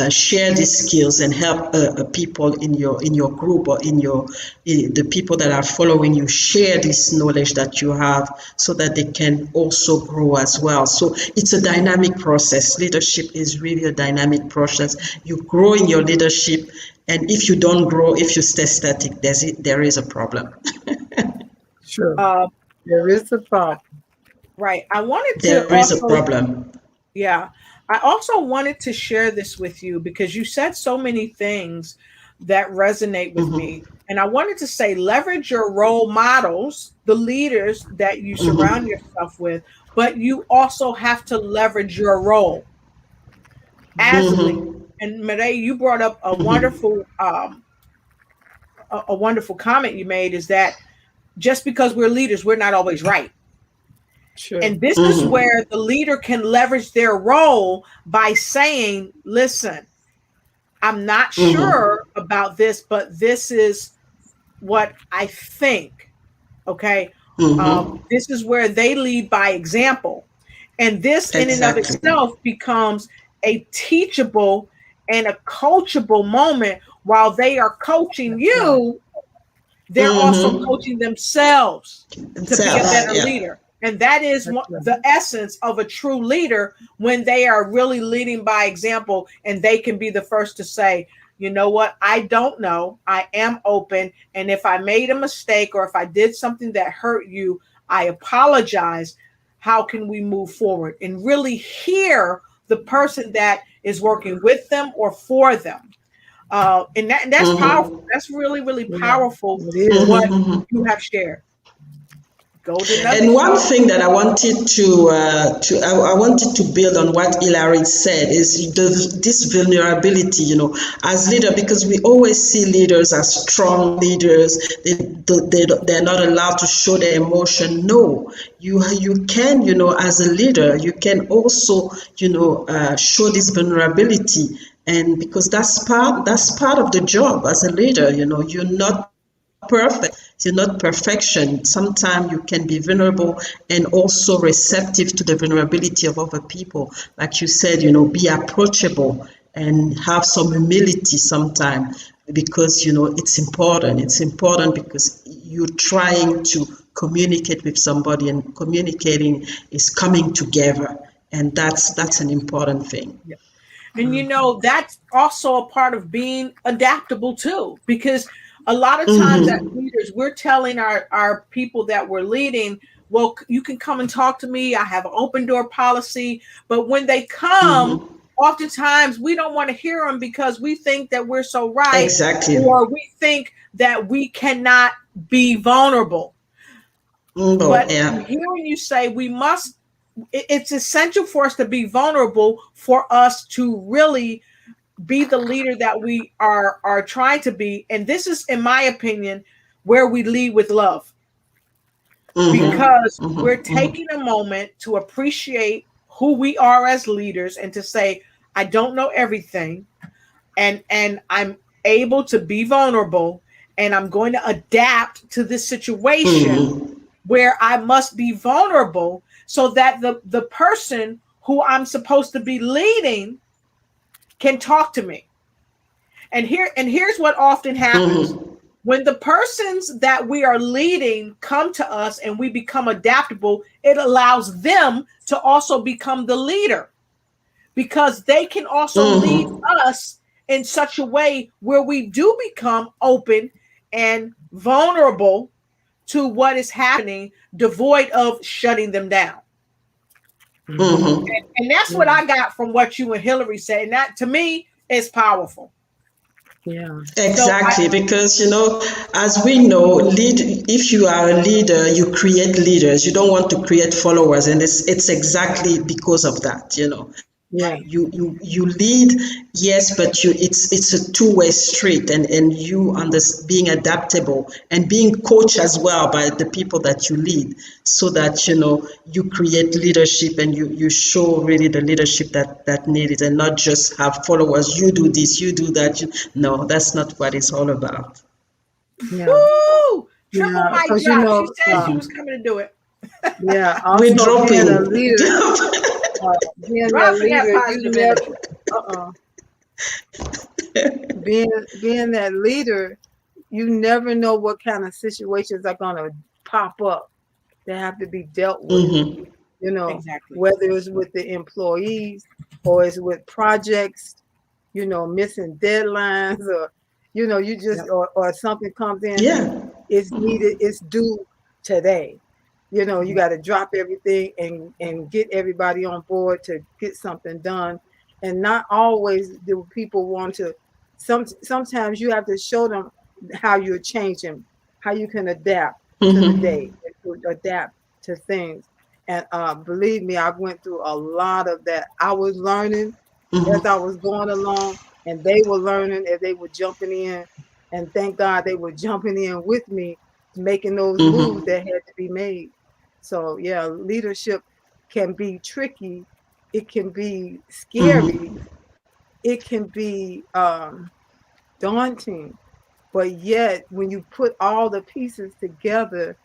share these skills and help people in your group, or the people that are following you, share this knowledge that you have, so that they can also grow as well. So it's a dynamic process. Leadership is really a dynamic process. You grow in your leadership, and if you don't grow, if you stay static, there is a problem. Sure. There is a problem. Right. I wanted to There is a problem. Yeah. I also wanted to share this with you because you said so many things that resonate with me. And I wanted to say, leverage your role models, the leaders that you surround yourself with, but you also have to leverage your role as a leader. And Mireille, you brought up a wonderful comment you made, is that just because we're leaders, we're not always right. Sure. And this is where the leader can leverage their role by saying, listen, I'm not sure about this, but this is what I think. Okay. This is where they lead by example. And this in and of itself becomes a teachable and a coachable moment. While they are coaching you, they're also coaching themselves to be a better leader. And that is the essence of a true leader, when they are really leading by example, and they can be the first to say, you know what, I don't know, I am open. And if I made a mistake, or if I did something that hurt you, I apologize. How can we move forward? And really hear the person that is working with them or for them. And that's powerful. That's really, really powerful, what you have shared. And one thing that I wanted to build on what Hilary said is this vulnerability, as leader, because we always see leaders as strong leaders. They're not allowed to show their emotion. No, you can, as a leader, you can also, show this vulnerability, and because that's part of the job as a leader. You're not perfect. You're not perfection. Sometimes you can be vulnerable and also receptive to the vulnerability of other people. Like you said, be approachable and have some humility sometimes, because, it's important. It's important because you're trying to communicate with somebody, and communicating is coming together. And that's an important thing. Yeah. And, that's also a part of being adaptable too, because a lot of times as leaders, we're telling our people that we're leading, well, you can come and talk to me. I have an open door policy. But when they come, oftentimes we don't want to hear them because we think that we're so right. Exactly. Or we think that we cannot be vulnerable. But hearing you say it's essential for us to be vulnerable, for us to really be the leader that we are trying to be. And this is, in my opinion, where we lead with love, because we're taking a moment to appreciate who we are as leaders, and to say, I don't know everything, and I'm able to be vulnerable, and I'm going to adapt to this situation where I must be vulnerable, so that the person who I'm supposed to be leading can talk to me. And here's what often happens. When the persons that we are leading come to us and we become adaptable, it allows them to also become the leader, because they can also lead us in such a way where we do become open and vulnerable to what is happening, devoid of shutting them down. And that's what I got from what you and Hillary said. And that, to me, is powerful. Yeah, exactly. Because, as we know, if you are a leader, you create leaders. You don't want to create followers. And it's exactly because of that, Yeah. You lead, yes, but it's a two-way street, and you being adaptable and being coached as well by the people that you lead, so that you create leadership, and you show really the leadership that needed, and not just have followers. You do this, you do that. No, that's not what it's all about. Yeah. Woo! Triple Yeah. mic Because drop. She said she was coming to do it. yeah. We're Also being a dropping. leader, being that Dropping that leader, you positive never, energy. being that leader, you never know what kind of situations are gonna pop up that have to be dealt with. Mm-hmm. Exactly. Whether it's with the employees or it's with projects, missing deadlines, or you just or something comes in and Yeah. it's needed, it's due today. You got to drop everything and get everybody on board to get something done. And not always do people want to. Sometimes you have to show them how you're changing, how you can adapt to the Mm-hmm. day, adapt to things. And believe me, I went through a lot of that. I was learning as I was going along, and they were learning as they were jumping in. And thank God they were jumping in with me, making those moves Mm-hmm. that had to be made. So yeah, leadership can be tricky. It can be scary. Mm-hmm. It can be daunting. But yet, when you put all the pieces together,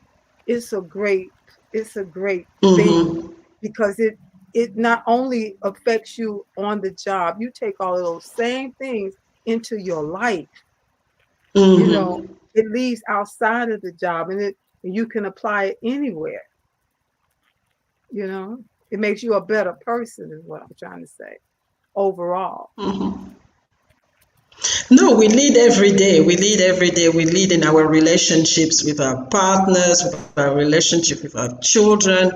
it's a great, it's a great thing, Mm-hmm. because it not only affects you on the job, you take all of those same things into your life. Mm-hmm. It leaves outside of the job, and you can apply it anywhere. It makes you a better person, is what I'm trying to say, overall. Mm-hmm. No, we lead every day. We lead every day. We lead in our relationships with our partners, with our relationship with our children,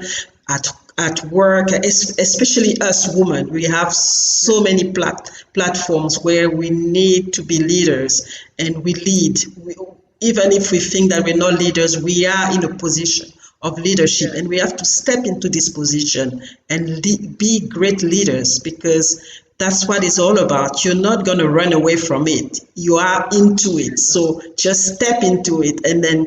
at at work, especially us women. We have so many platforms where we need to be leaders, and we lead. Even if we think that we're not leaders, we are in a position of leadership, and we have to step into this position and be great leaders, because that's what it's all about. You're not going to run away from it. You are into it. So just step into it, and then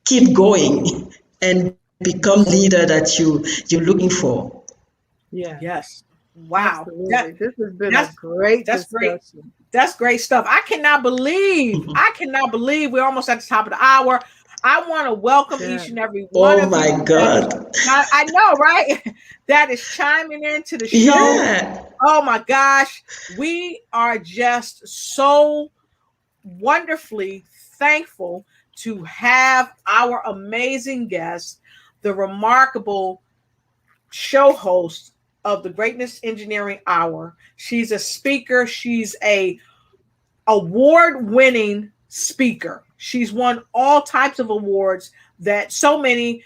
keep going and become the leader that you're looking for. Yeah, Yes. Wow. absolutely. This has been a That's great that's great. discussion. That's great stuff. I cannot believe we're almost at the top of the hour. I want to welcome Yeah. each and every one Oh of you my God. I know, right? That is chiming into the show. Yeah. Oh my gosh. We are just so wonderfully thankful to have our amazing guest, the remarkable show host of the Greatness Engineering Hour. She's a speaker. She's a award-winning speaker. She's won all types of awards that so many,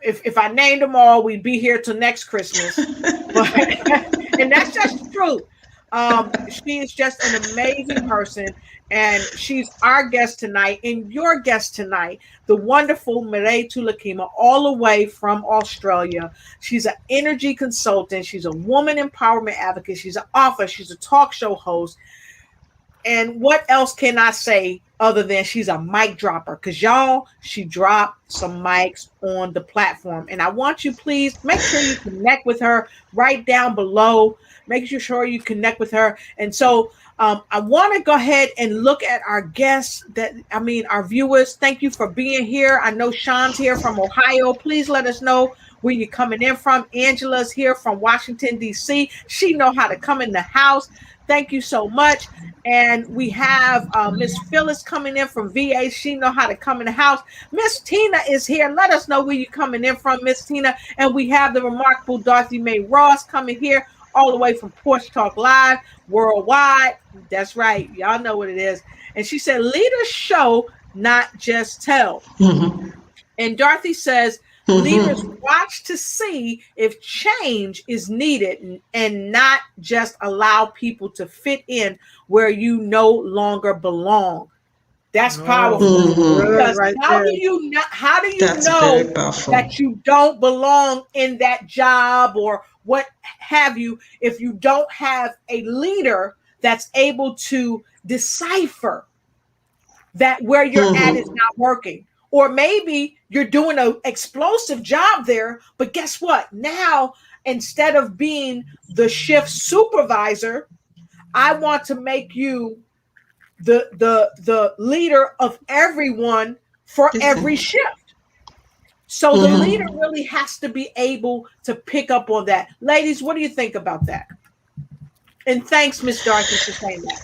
if I named them all, we'd be here till next Christmas. And that's just the truth. She is just an amazing person, and she's our guest tonight, and your guest tonight, the wonderful Mireille Toulekima, all the way from Australia. She's an energy consultant. She's a woman empowerment advocate. She's an author. She's a talk show host. And what else can I say other than she's a mic dropper? Because y'all, she dropped some mics on the platform. And I want you, please, make sure you connect with her right down below. Make sure you connect with her. And so I want to go ahead and look at our guests, our viewers. Thank you for being here. I know Sean's here from Ohio. Please let us know where you're coming in from. Angela's here from Washington, D.C. She know how to come in the house. Thank you so much. And we have Miss Phyllis coming in from VA. She know how to come in the house. Miss Tina is here. Let us know where you're coming in from, Miss Tina. And we have the remarkable Dorothy Mae Ross coming here all the way from Porch Talk Live worldwide. That's right. Y'all know what it is. And she said, leaders show, not just tell. Mm-hmm. And Dorothy says, leaders watch to see if change is needed and not just allow people to fit in where you no longer belong. That's powerful. Mm-hmm. Good Because right how there. do you not, how do you That's very know powerful. that you don't belong in that job or what have you if you don't have a leader that's able to decipher that where you're at is Mm-hmm. not working? Or maybe you're doing an explosive job there, but guess what? Now, instead of being the shift supervisor, I want to make you the leader of everyone for every Okay. shift. So the leader Mm-hmm. really has to be able to pick up on that. Ladies, what do you think about that? And thanks, Miss Dorothy, for saying that.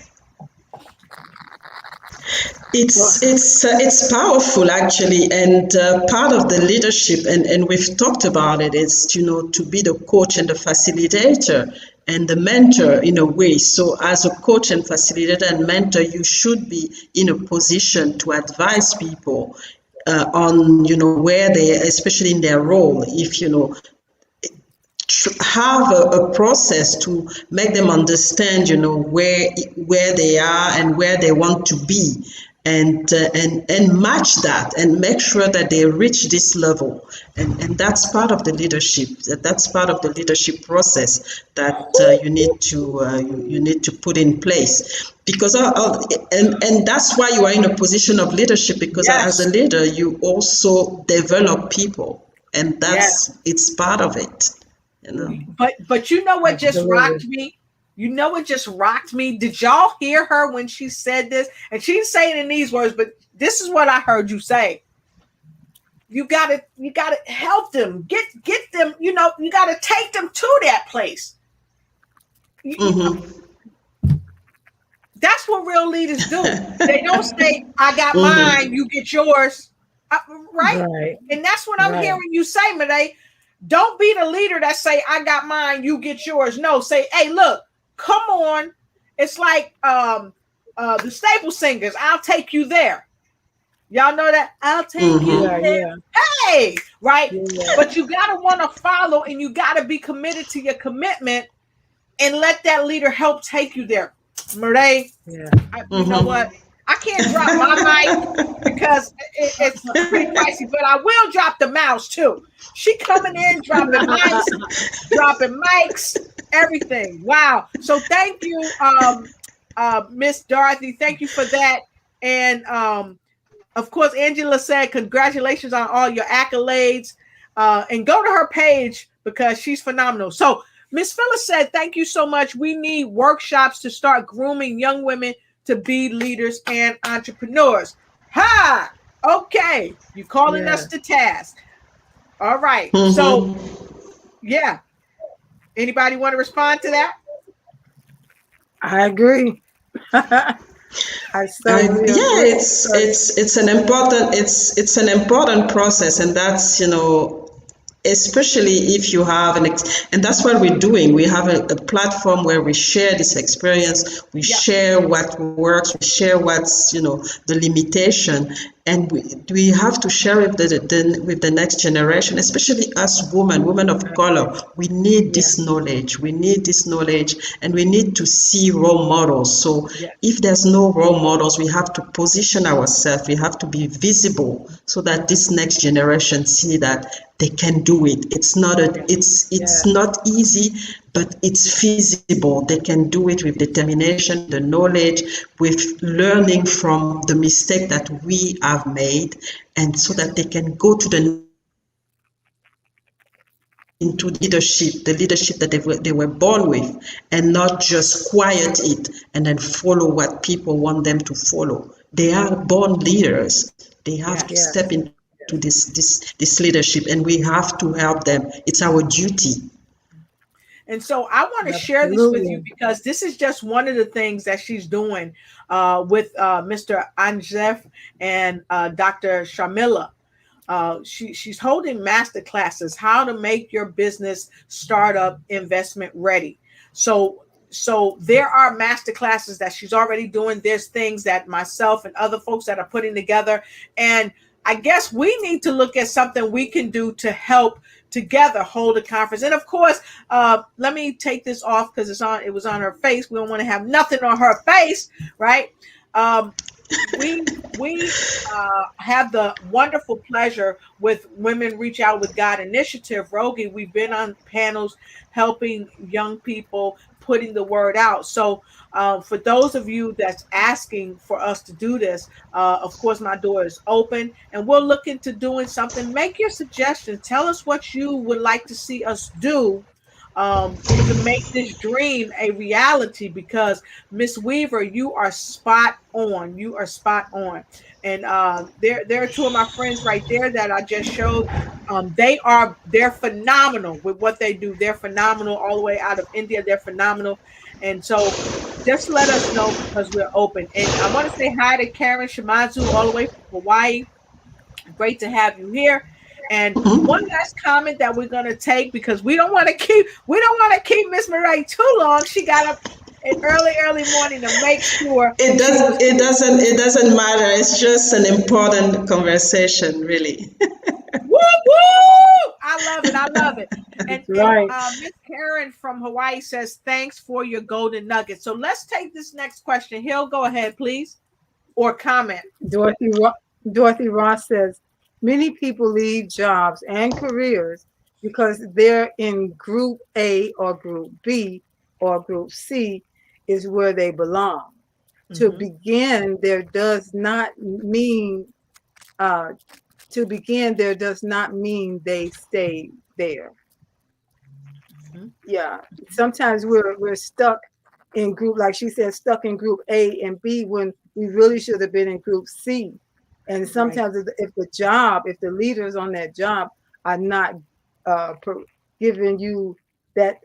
Well, It's powerful actually, and part of the leadership, and we've talked about it, is to be the coach and the facilitator and the mentor in a way. So as a coach and facilitator and mentor, you should be in a position to advise people on where they, especially in their role, if have a process to make them understand, where they are and where they want to be, and match that and make sure that they reach this level, and that's part of the leadership. That's part of the leadership process that you need to put in place, because and that's why you are in a position of leadership, because as Yes, a leader you also develop people, and yes. it's part of it. You know. But you know what just rocked absolutely. me? You know what just rocked me? Did y'all hear her when she said this? And she didn't say it in these words, but this is what I heard you say. You gotta help them. Get them, you gotta take them to that place. Mm-hmm. That's what real leaders do. They don't say, I got mine, Mm-hmm. you get yours. Right? Right, And that's what I'm right. hearing you say, Mireille. Don't be the leader that say, I got mine, you get yours. No, say, hey, look, come on. It's like the Staple Singers, I'll take you there. Y'all know that? I'll take you Yeah, Mm-hmm. there. yeah, Hey, right? yeah, But you gotta want to follow and you gotta be committed to your commitment and let that leader help take you there. Mireille, yeah. you know Mm-hmm. what? I can't drop my mic because it's pretty pricey, but I will drop the mouse too. She coming in, dropping mice, dropping mics, everything. Wow. So thank you, Miss Dorothy. Thank you for that. And of course, Angela said, congratulations on all your accolades. And go to her page because she's phenomenal. So Miss Phyllis said, thank you so much. We need workshops to start grooming young women to be leaders and entrepreneurs. Ha! Okay. You calling Yeah, us to task. All right. So Mm-hmm. yeah. Anybody want to respond to that? I agree. I certainly Yeah, agree. it's an important process, and that's especially if you have and that's what we're doing. We have a platform where we share this experience, we Yeah. share what works, we share what's the limitation, and we have to share it with the next generation, especially us women of Right. color. We need Yeah, this knowledge, and we need to see role models. So Yeah. if there's no role models, we have to position ourselves, we have to be visible, so that this next generation see that they can do it. It's yeah, not easy, but it's feasible. They can do it with determination, the knowledge, with learning from the mistake that we have made, and so that they can go to into the leadership that they were born with, and not just quiet it and then follow what people want them to follow. They are born leaders. They have to Yes. yeah. step into this leadership, and we have to help them. It's our duty. And so I want to share this with you Absolutely. because this is just one of the things that she's doing with Mr. Anjef and Dr. Shamila. She's holding master classes, how to make your business startup investment ready. So there are master classes that she's already doing. There's things that myself and other folks that are putting together. And I guess we need to look at something we can do to help together hold a conference. And of course, let me take this off because it was on her face. We don't want to have nothing on her face, right? We have the wonderful pleasure with Women Reach Out with God initiative, Rogi. We've been on panels helping young people, putting the word out. So for those of you that's asking for us to do this, of course my door is open, and we'll look into doing something. Make your suggestions. Tell us what you would like to see us do to make this dream a reality, because Miss Weaver, you are spot on. You are spot on. And there are two of my friends right there that I just showed. They're phenomenal with what they do. They're phenomenal all the way out of India. They're phenomenal. And so just let us know, because we're open. And I want to say hi to Karen Shimazu all the way from Hawaii. Great to have you here. And one last comment that we're gonna take, because we don't want to keep Miss Mireille too long. She got up in early morning to make sure it doesn't matter. It's just an important conversation, really. woo woo. I love it. I love it. And Right. Miss Karen from Hawaii says thanks for your golden nugget. So let's take this next question. Hill, go ahead, please, or comment. Dorothy Ross says, many people leave jobs and careers because they're in group A or group B or group C is where they belong. To Mhm. begin, there does not mean they stay there. Mhm. Yeah. Sometimes we're stuck in group, like she said, stuck in group A and B when we really should have been in group C. And Right. sometimes if the leaders on that job are not giving you that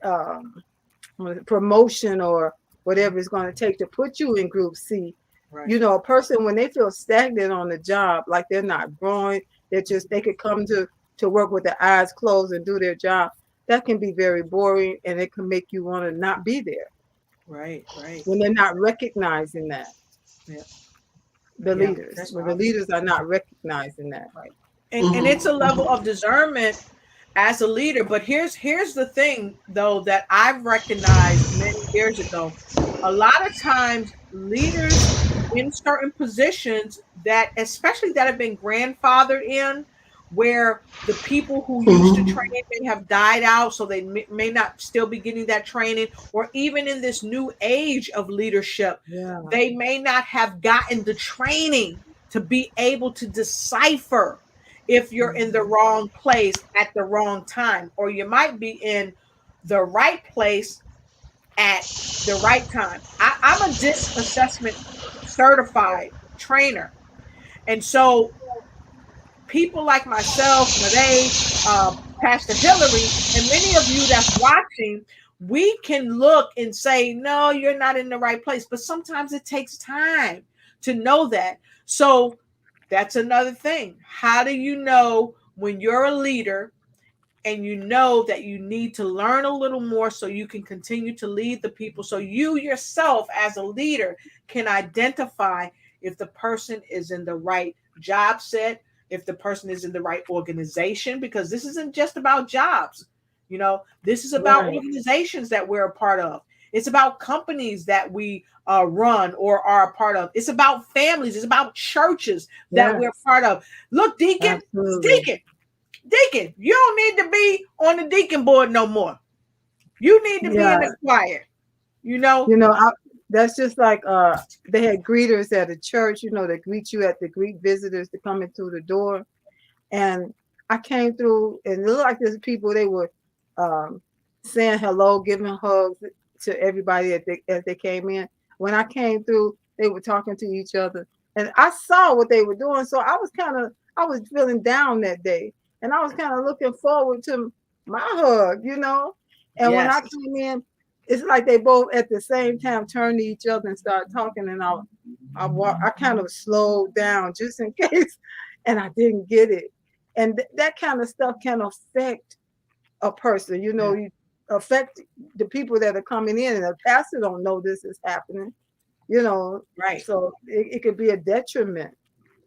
promotion or whatever it's going to take to put you in group C, Right. you know, a person, when they feel stagnant on the job, like they're not growing, they could come to work with their eyes closed and do their job. That can be very boring, and it can make you want to not be there Right. Right. when they're not recognizing that. Yeah. The Yeah. leaders, That's when the right. leaders are not recognizing that. Right. And it's a level of discernment as a leader. But here's the thing though that I've recognized many years ago. A lot of times leaders in certain positions, that especially that have been grandfathered in, where the people who used to train may have died out, so they may not still be getting that training, or even in this new age of leadership, Yeah. they may not have gotten the training to be able to decipher if you're in the wrong place at the wrong time, or you might be in the right place at the right time. I'm a DISC assessment certified trainer. And so people like myself, Mireille, Pastor Hillary, and many of you that's watching, we can look and say, no, you're not in the right place. But sometimes it takes time to know that. So that's another thing. How do you know when you're a leader and you know that you need to learn a little more so you can continue to lead the people? So you yourself as a leader can identify if the person is in the right job set, if the person is in the right organization, because this isn't just about jobs. This is about Right. organizations that we're a part of. It's about companies that we run or are a part of. It's about families. It's about churches that we're Yes. part of. Look, Absolutely. Deacon, you don't need to be on the deacon board no more. You need to be in Yeah. the choir. You know. You know, that's just like they had greeters at a church, you know, that greet visitors to come in through the door. And I came through, and it looked like there's people, they were saying hello, giving hugs to everybody as they came in. When I came through, they were talking to each other. And I saw what they were doing. So I was feeling down that day. And I was kind of looking forward to my hug, you know. And when I Yes. came in, it's like they both at the same time turned to each other and started talking. And I kind of slowed down just in case, and I didn't get it. And that kind of stuff can affect a person. You know, Yeah. you affect the people that are coming in, and the pastor don't know this is happening. You know, Right. so it could be a detriment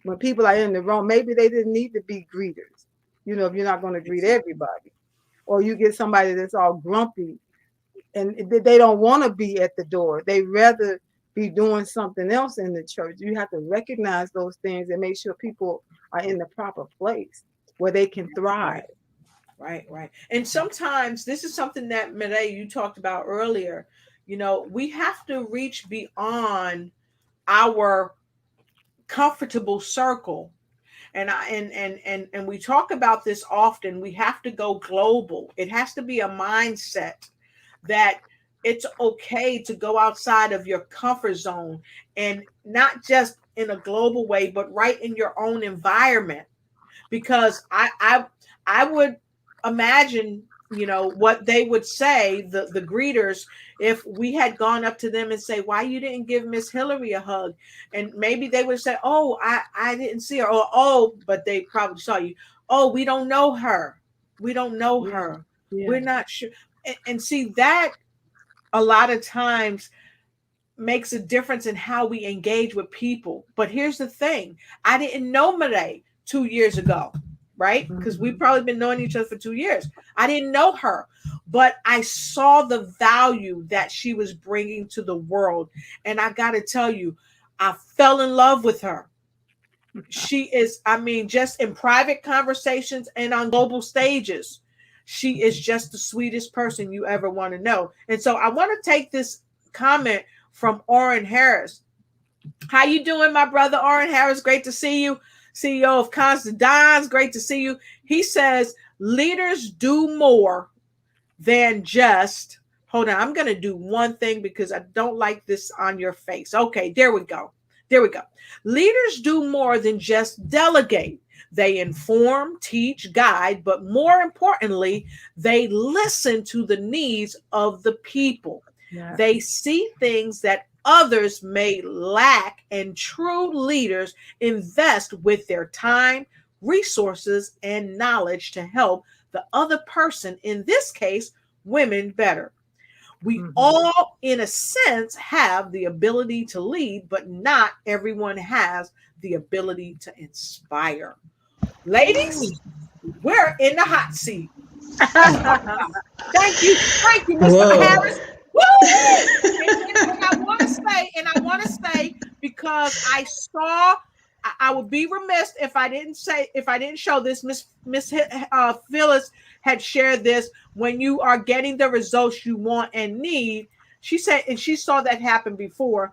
when people are in the wrong. Maybe they didn't need to be greeters. You know, if you're not going to greet everybody, or you get somebody that's all grumpy and they don't want to be at the door. They rather be doing something else in the church. You have to recognize those things and make sure people are in the proper place where they can thrive. Right. And sometimes this is something that Mireille, you talked about earlier. We have to reach beyond our comfortable circle. And we talk about this often. We have to go global. It has to be a mindset that it's okay to go outside of your comfort zone, and not just in a global way, but right in your own environment. Because I would imagine, what they would say, the greeters, if we had gone up to them and say, why you didn't give Miss Hillary a hug? And maybe they would say, oh, I didn't see her. Or, oh, but they probably saw you. Oh, we don't know her. We don't know her. Yeah. We're not sure. And see, that a lot of times makes a difference in how we engage with people. But here's the thing. I didn't know Mireille 2 years ago, right? Because we've probably been knowing each other for 2 years. I didn't know her, but I saw the value that she was bringing to the world. And I got to tell you, I fell in love with her. She is, just in private conversations and on global stages, she is just the sweetest person you ever want to know. And so I want to take this comment from Orrin Harris. How you doing, my brother Orrin Harris? Great to see you. CEO of Constance, great to see you. He says, leaders do more than just, hold on, I'm going to do one thing because I don't like this on your face. Okay, there we go. Leaders do more than just delegate. They inform, teach, guide, but more importantly, they listen to the needs of the people. Yeah. They see things that others may lack, and true leaders invest with their time, resources, and knowledge to help the other person, in this case, women, better. We all, in a sense, have the ability to lead, but not everyone has the ability to inspire. Ladies, we're in the hot seat. Thank you, Mr. Harris. Woo! And I want to say, because I would be remiss if I didn't show this. Miss Phyllis had shared this. When you are getting the results you want and need, she said, and she saw that happen before,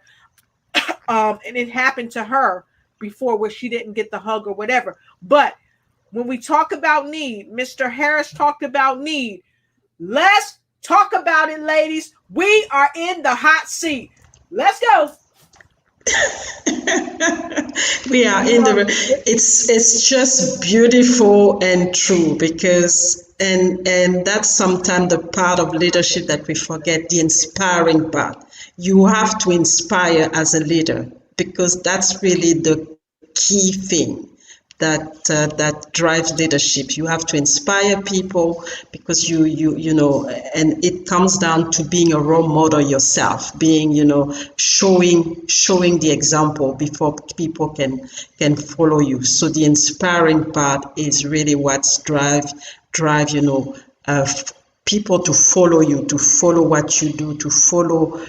and it happened to her before where she didn't get the hug or whatever. But when we talk about need, Mr. Harris talked about need. Let's talk about it, ladies. We are in the hot seat. Let's go. We are in the, it's just beautiful and true, because and that's sometimes the part of leadership that we forget, the inspiring part. You have to inspire as a leader, because that's really the key thing that drives leadership. You have to inspire people, because you know, and it comes down to being a role model yourself, being, showing the example before people can follow you. So the inspiring part is really what's drive people to follow you, to follow what you do, to follow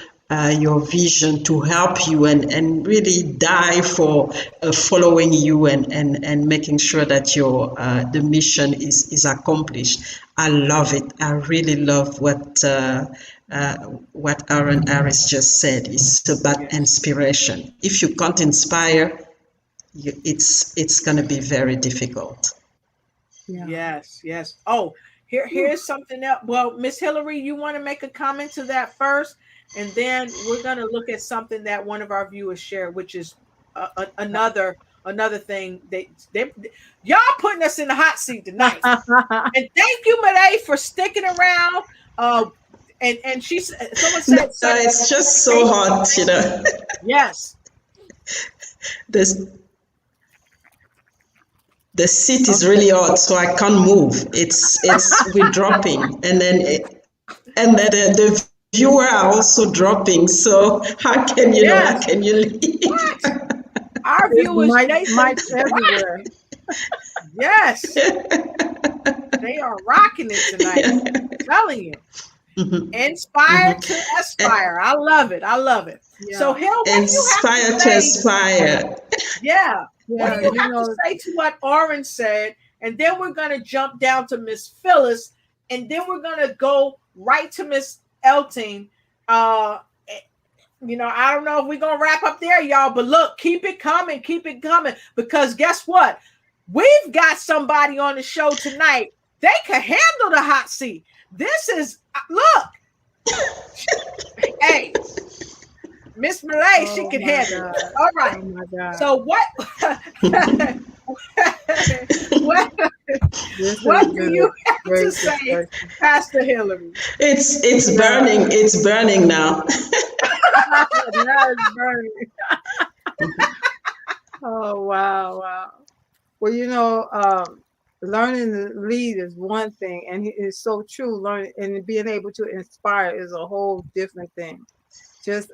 your vision, to help you, and really die for following you and making sure that your the mission is accomplished. I love it. I really love what Aaron Harris just said. It's about inspiration. If you can't inspire, it's going to be very difficult. Yeah. Yes. Oh, here's something else. Well, Miss Hillary, you want to make a comment to that first? And then we're going to look at something that one of our viewers shared, which is another thing. They y'all putting us in the hot seat tonight. And thank you, Mireille, for sticking around. And someone said, it's just so hot, Yes. The seat is really hot, so I can't move. It's we're dropping, and then the viewer are also dropping. So how can you leave? What? Our viewers, mics everywhere. Yes, they are rocking it tonight. I'm telling you. Inspire to aspire. I love it. I love it. So, Yeah. Hill, what do you have to Inspire to say? aspire. Yeah. What Yeah. do you have to say to what Oren said? And then we're going to jump down to Miss Phyllis. And then we're going to go right to Miss Elting. Uh, I don't know if we're going to wrap up there, y'all. But look, keep it coming. Keep it coming. Because guess what? We've got somebody on the show tonight. They can handle the hot seat. This is, look. Hey, Miss Mireille, she can handle it. All right. Oh my God. So what what do you have to say, Pastor Hillary? It's burning. It's burning now. Now it's burning. Oh wow. Well, learning to lead is one thing, and it's so true. Learning and being able to inspire is a whole different thing. Just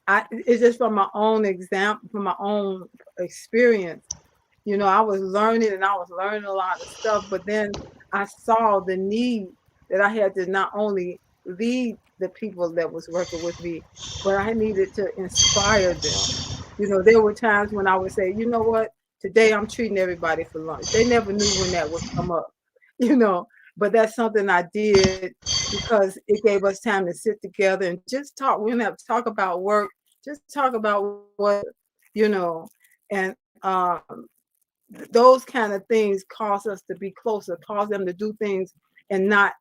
it's just from my own example, from my own experience. I was learning and I was learning a lot of stuff, but then I saw the need that I had to not only lead the people that was working with me, but I needed to inspire them. There were times when I would say, you know what, today I'm treating everybody for lunch. They never knew when that would come up, but that's something I did because it gave us time to sit together and just talk. We didn't have to talk about work, just talk about what, and those kind of things cause us to be closer, cause them to do things and not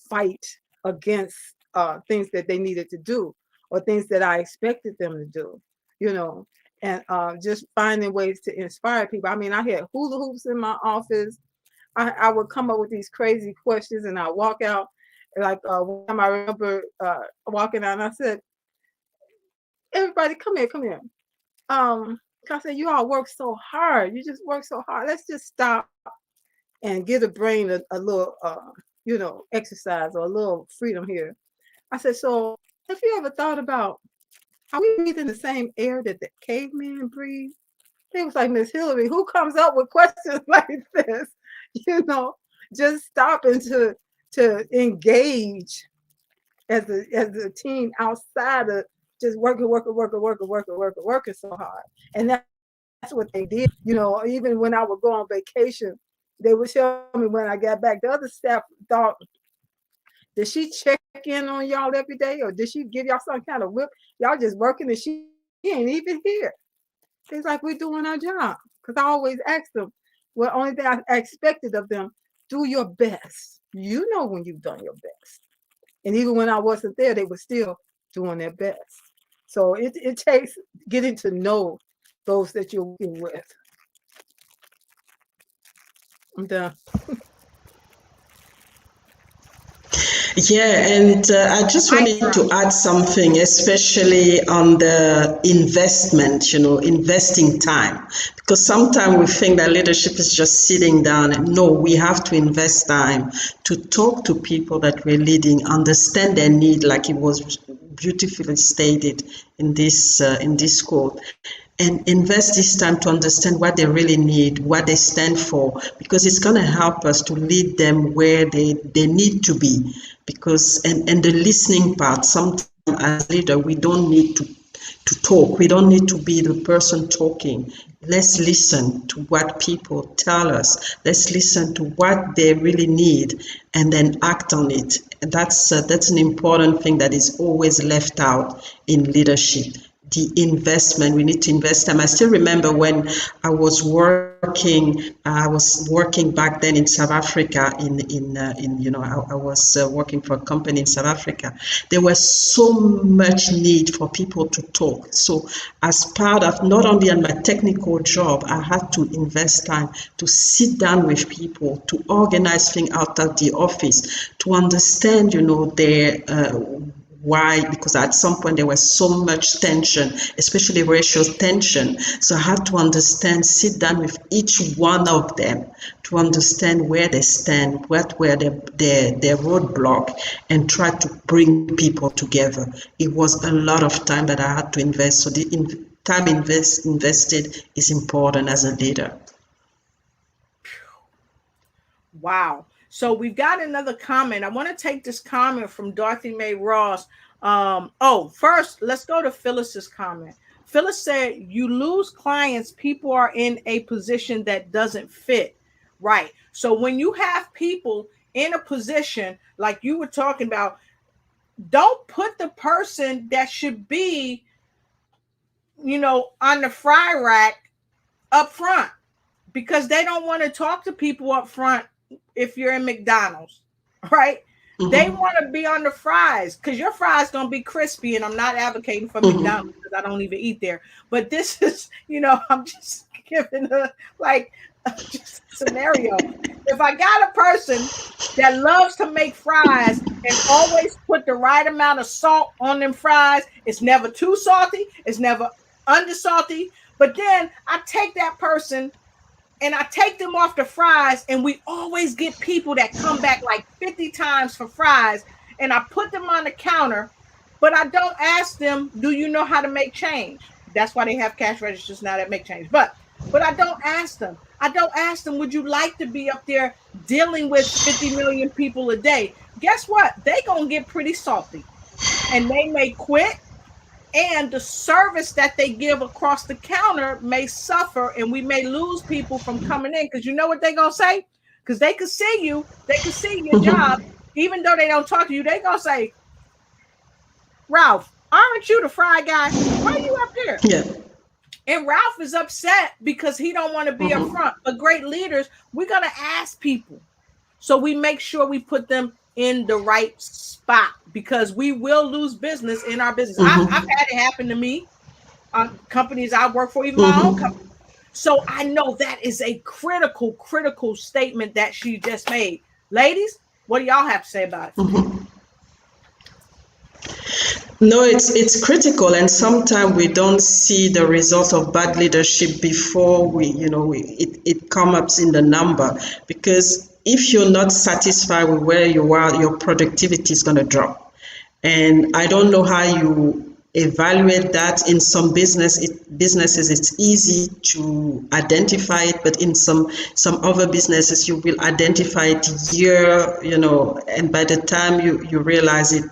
fight against things that they needed to do or things that I expected them to do, and just finding ways to inspire people. I mean, I had hula hoops in my office. I would come up with these crazy questions and I walk out. Like one time I remember walking out and I said, everybody come here. I said, you all work so hard. You just work so hard. Let's just stop and give the brain a little, exercise or a little freedom here. I said, so have you ever thought about, are we breathing the same air that the caveman breathed? He was like, Miss Hillary, who comes up with questions like this? Just stopping to engage as a team outside of just working so hard. And that's what they did. Even when I would go on vacation, they would tell me when I got back, the other staff thought, did she check in on y'all every day? Or did she give y'all some kind of whip? Y'all just working and she ain't even here. It's like we're doing our job. Because I always ask them, well, only thing I expected of them, do your best. You know when you've done your best. And even when I wasn't there, they were still doing their best. So it takes getting to know those that you're working with. I'm done. Yeah, and I just wanted to add something, especially on the investment, investing time. Because sometimes we think that leadership is just sitting down. And no, we have to invest time to talk to people that we're leading, understand their need, like it was beautifully stated in this quote. And invest this time to understand what they really need, what they stand for, because it's going to help us to lead them where they need to be. Because and the listening part, sometimes as leader, we don't need to talk. We don't need to be the person talking. Let's listen to what people tell us. Let's listen to what they really need and then act on it. And that's an important thing that is always left out in leadership. The investment, we need to invest time. I still remember when I was working back then in South Africa. I was working for a company in South Africa. There was so much need for people to talk. So as part of not only on my technical job, I had to invest time to sit down with people, to organize things out of the office, to understand, their why, because at some point there was so much tension, especially racial tension. So I had to sit down with each one of them to understand where they stand, what were their roadblock, and try to bring people together. It was a lot of time that I had to invest. So the time invested is important as a leader. Wow. So we've got another comment. I want to take this comment from Dorothy Mae Ross. First, let's go to Phyllis's comment. Phyllis said, you lose clients, people are in a position that doesn't fit. Right. So when you have people in a position like you were talking about, don't put the person that should be, on the fry rack up front, because they don't want to talk to people up front if you're in McDonald's, right? Mm-hmm. They want to be on the fries because your fries gonna be crispy, and I'm not advocating for McDonald's because I don't even eat there. But this is, I'm just giving just a scenario. If I got a person that loves to make fries and always put the right amount of salt on them fries, it's never too salty, it's never under salty. But then I take that person and I take them off the fries, and we always get people that come back like 50 times for fries, and I put them on the counter, but I don't ask them, do you know how to make change? That's why they have cash registers now that make change. But I don't ask them. I don't ask them, would you like to be up there dealing with 50 million people a day? Guess what? They gonna get pretty salty, and they may quit. And the service that they give across the counter may suffer, and we may lose people from coming in, because you know what they're going to say? Because they can see you. They can see your job. Even though they don't talk to you, they're going to say, Ralph, aren't you the fry guy? Why are you up there? Yeah. And Ralph is upset because he don't want to be up front. But great leaders, we're going to ask people. So we make sure we put them in the right spot, because we will lose business in our business. I've had it happen to me on companies I work for, even my own company. So I know that is a critical statement that she just made. Ladies, what do y'all have to say about it? No, it's critical, and sometimes we don't see the result of bad leadership before it comes up in the number, because if you're not satisfied with where you are, your productivity is going to drop. And I don't know how you evaluate that. In some businesses, it's easy to identify it, but in some other businesses, you will identify it and by the time you realize it,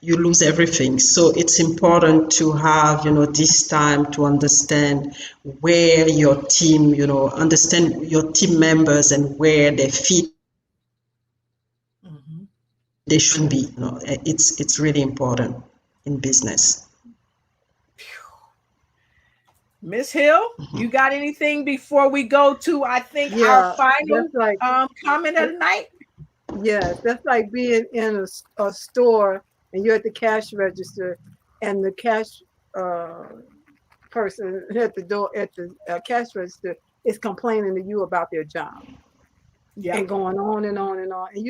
you lose everything. So it's important to have, this time to understand where your team, understand your team members and where they fit. They should be. It's really important in business. Miss Hill, you got anything before we go to, I think, our final comment of the night? Yes, that's like being in a store and you're at the cash register, and the cash person at the door at the cash register is complaining to you about their job. Yeah. And going on and on and on. And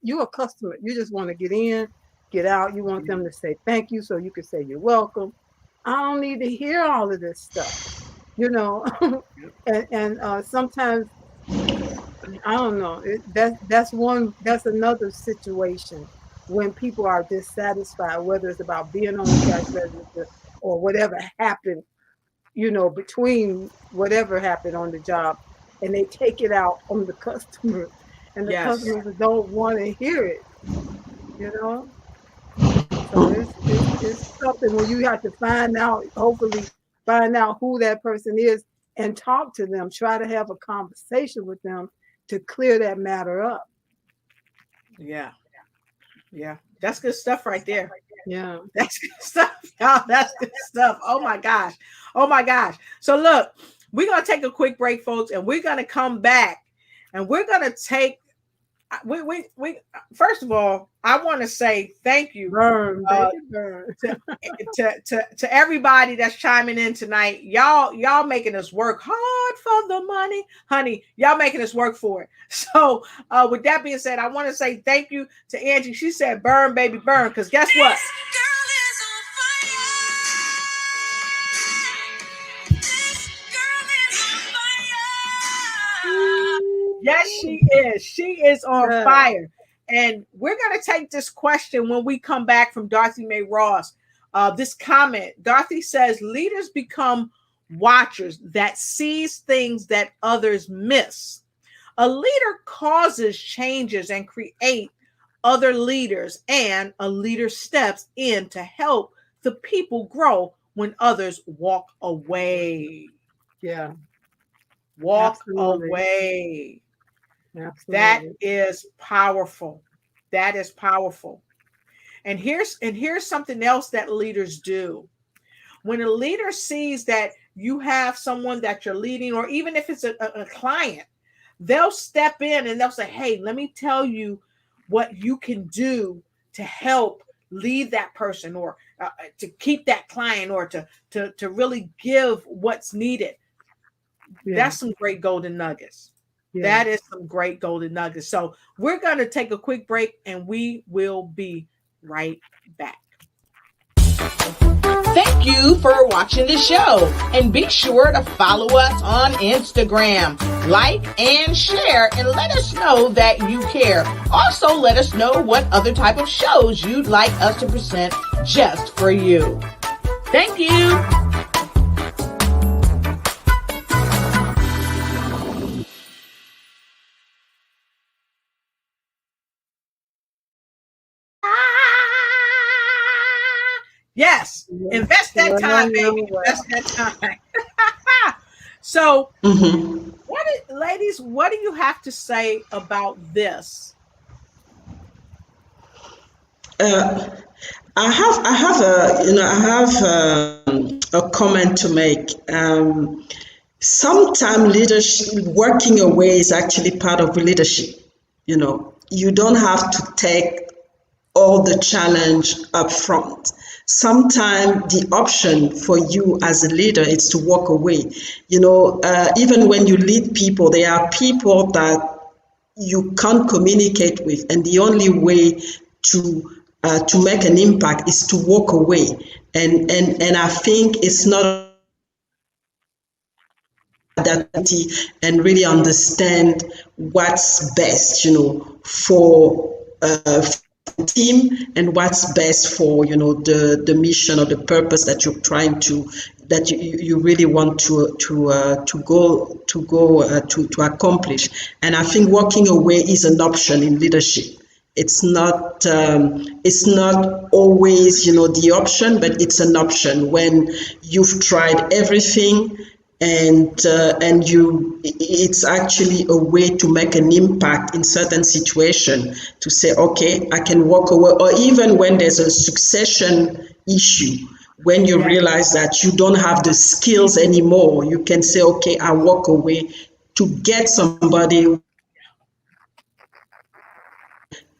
you're a customer. You just want to get in, get out. You want them to say thank you so you can say you're welcome. I don't need to hear all of this stuff, and sometimes, I don't know, that's another situation when people are dissatisfied, whether it's about being on the cash register or whatever happened, between whatever happened on the job. And they take it out on the customer, and the customers don't want to hear it, So it's something where you have to hopefully find out who that person is and talk to them. Try to have a conversation with them to clear that matter up. Yeah. That's good stuff right there. Yeah, that's good stuff. Y'all, that's good stuff. Oh my gosh. So look. We're going to take a quick break, folks, and we're going to come back, and we're going to take, we first of all, I want to say thank you to everybody that's chiming in tonight. Y'all making us work hard for the money, honey. Y'all making us work for it. So with that being said, I want to say thank you to Angie. She said, burn, baby, burn, because guess what? Yes, she is. She is on fire. And we're going to take this question when we come back from Dorothy Mae Ross. This comment, Dorothy says, leaders become watchers that sees things that others miss. A leader causes changes and create other leaders, and a leader steps in to help the people grow when others walk away. Yeah. Walk Absolutely. away. Absolutely. That is powerful. That is powerful. And here's something else that leaders do. When a leader sees that you have someone that you're leading, or even if it's a client, they'll step in and they'll say, hey, let me tell you what you can do to help lead that person, or to keep that client, or to really give what's needed. Yeah. That's some great golden nuggets. Yeah. That is some great golden nuggets. So we're going to take a quick break and we will be right back. Thank you for watching the show, and be sure to follow us on Instagram. Like and share, and let us know that you care. Also, let us know what other type of shows you'd like us to present just for you. Thank you. Yes, invest that time, baby. Invest that time. So, ladies, what do you have to say about this? I have a comment to make. Sometimes leadership, working away is actually part of leadership. You don't have to take all the challenge up front. Sometimes the option for you as a leader is to walk away. Even when you lead people, there are people that you can't communicate with, and the only way to make an impact is to walk away. And I think it's not that, and really understand what's best, for the team, and what's best for the mission or the purpose that you're trying to, that you really want to accomplish. And I think walking away is an option in leadership. It's not always the option, but it's an option when you've tried everything, and it's actually a way to make an impact in certain situation, to say, okay, I can walk away. Or even when there's a succession issue, when you realize that you don't have the skills anymore, you can say, okay, I walk away to get somebody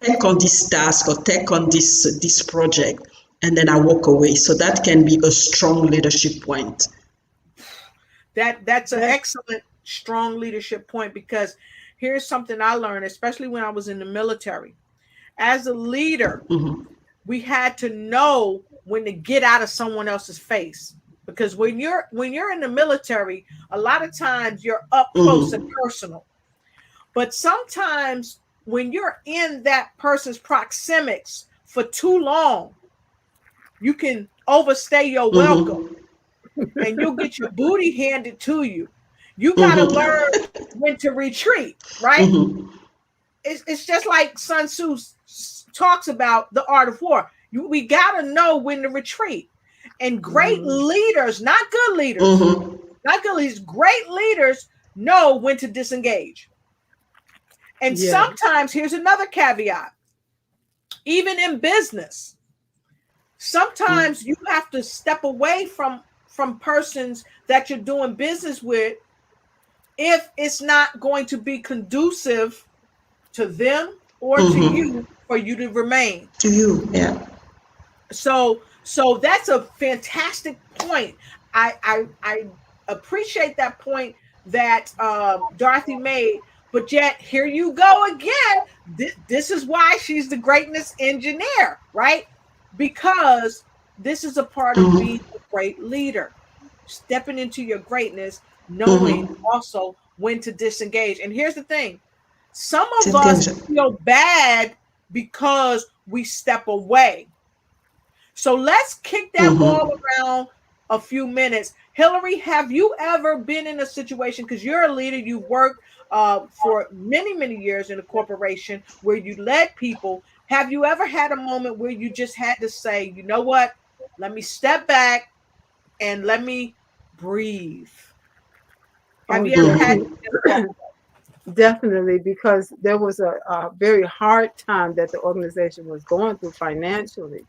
take on this task or take on this project, and then I walk away. So that can be a strong leadership point. That's an excellent, strong leadership point, because here's something I learned, especially when I was in the military. As a leader, we had to know when to get out of someone else's face, because when you're in the military, a lot of times you're up close and personal. But sometimes when you're in that person's proxemics for too long, you can overstay your welcome. And you'll get your booty handed to you. You got to learn when to retreat, right? It's just like Sun Tzu talks about the art of war. We got to know when to retreat. And great leaders, not good leaders, great leaders know when to disengage. And sometimes, here's another caveat, even in business, sometimes you have to step away from persons that you're doing business with if it's not going to be conducive to them or to you, for you to remain. To you, yeah. So that's a fantastic point. I appreciate that point that Dorothy made, but yet here you go again. This is why she's the greatness engineer, right? Because this is a part of being a great leader, stepping into your greatness, knowing also when to disengage. And here's the thing. Some of us feel bad because we step away. So let's kick that ball around a few minutes. Hillary, have you ever been in a situation, because you're a leader, you've worked for many, many years in a corporation where you led people. Have you ever had a moment where you just had to say, you know what? Let me step back and let me breathe. Have Oh, you ever had to definitely. just walk away? Definitely, because there was a very hard time that the organization was going through financially.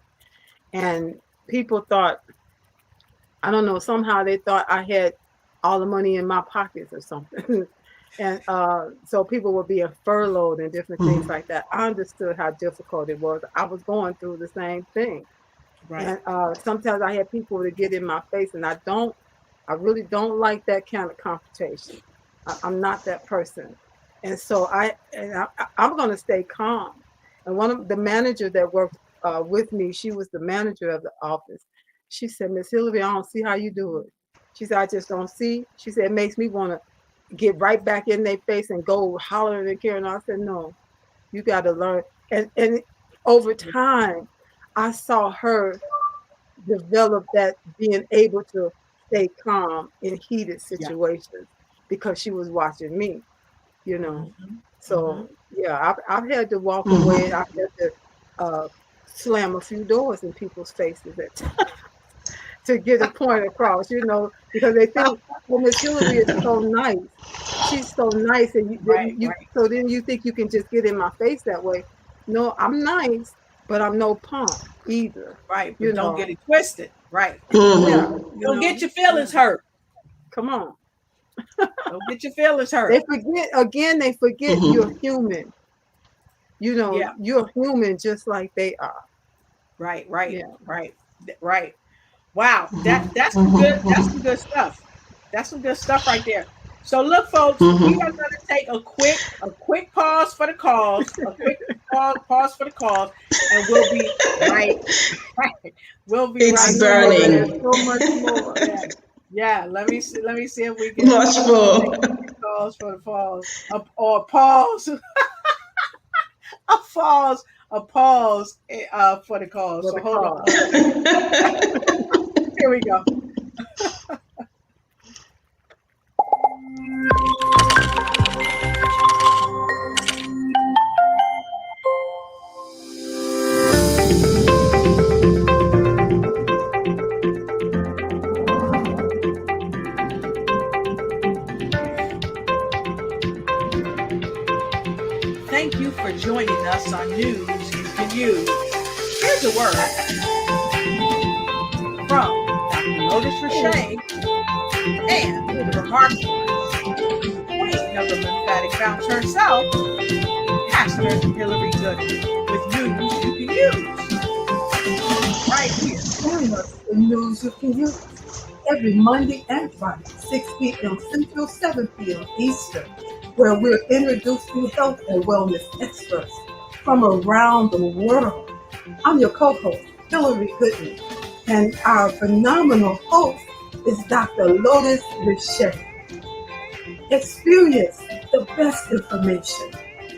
And people thought, I don't know, somehow they thought I had all the money in my pockets or something. And so people were being furloughed and different things like that. I understood how difficult it was. I was going through the same thing. Right. And sometimes I had people to get in my face, and I really don't like that kind of confrontation. I'm not that person. And so I'm going to stay calm. And one of the manager that worked with me, she was the manager of the office. She said, Miss Hillary, I don't see how you do it. She said, I just don't see. She said, it makes me want to get right back in their face and go hollering and carrying on. I said, no, you got to learn. And over time, I saw her develop that being able to stay calm in heated Yeah. situations because she was watching me, you know. Mm-hmm. So yeah, I've had to walk away. I've had to uh, slam a few doors in people's faces at times to get a point across, you know, because they think, well, Miss Hillary is so nice. She's so nice, and Right, right, so then you think you can just get in my face that way. No, I'm nice, but I'm no punk either, right. you But don't know. get it twisted. Right. Yeah, you Don't know. get your feelings hurt. Come on. Don't get your feelings hurt. They forget again, they forget you're human. You know, Yeah. you're human just like they are. Right, right, Yeah. right, right. Wow, that's some good stuff. That's some good stuff right there. So look, folks, we are going to take a quick pause for the calls, a quick pause for the calls, and we'll be right back. We'll be I It's right know, back. but there's burning. so much more. Yeah, yeah. Let me see if we can Much take more. calls for the pause, or pause, a pause, for the calls. For So the hold on cause. one second. Here we go. Thank you for joining us on News You Can Use. Here's a word from Dr. Lotus Riche and the remarkable queen of the lymphatic bounce herself, Pastor Hillary Gooden, with News You Can Use right here. Join us in News You Can Use every Monday and Friday, 6 p.m. Central, 7 p.m. Eastern, where we're introducing health and wellness experts from around the world. I'm your co-host, Hillary Gooden, and our phenomenal host is Dr. Lotus Riche. Experience the best information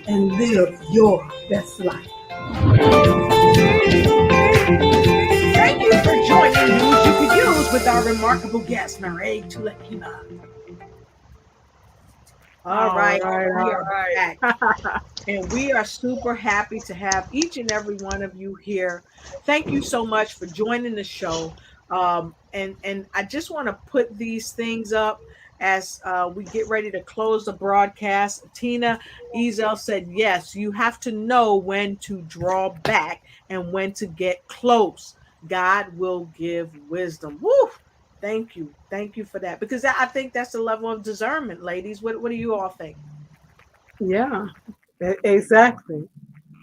and live your best life. Thank you for joining News You Can Use with our remarkable guest, Mireille Toulekima. All All right, right, we all are back. right. And we are super happy to have each and every one of you here. Thank you so much for joining the show. And I just want to put these things up as we get ready to close the broadcast. Tina Ezel said, yes, you have to know when to draw back and when to get close. God will give wisdom. Woo! Thank you. Thank you for that. Because I think that's the level of discernment, ladies. What do you all think? Yeah, exactly.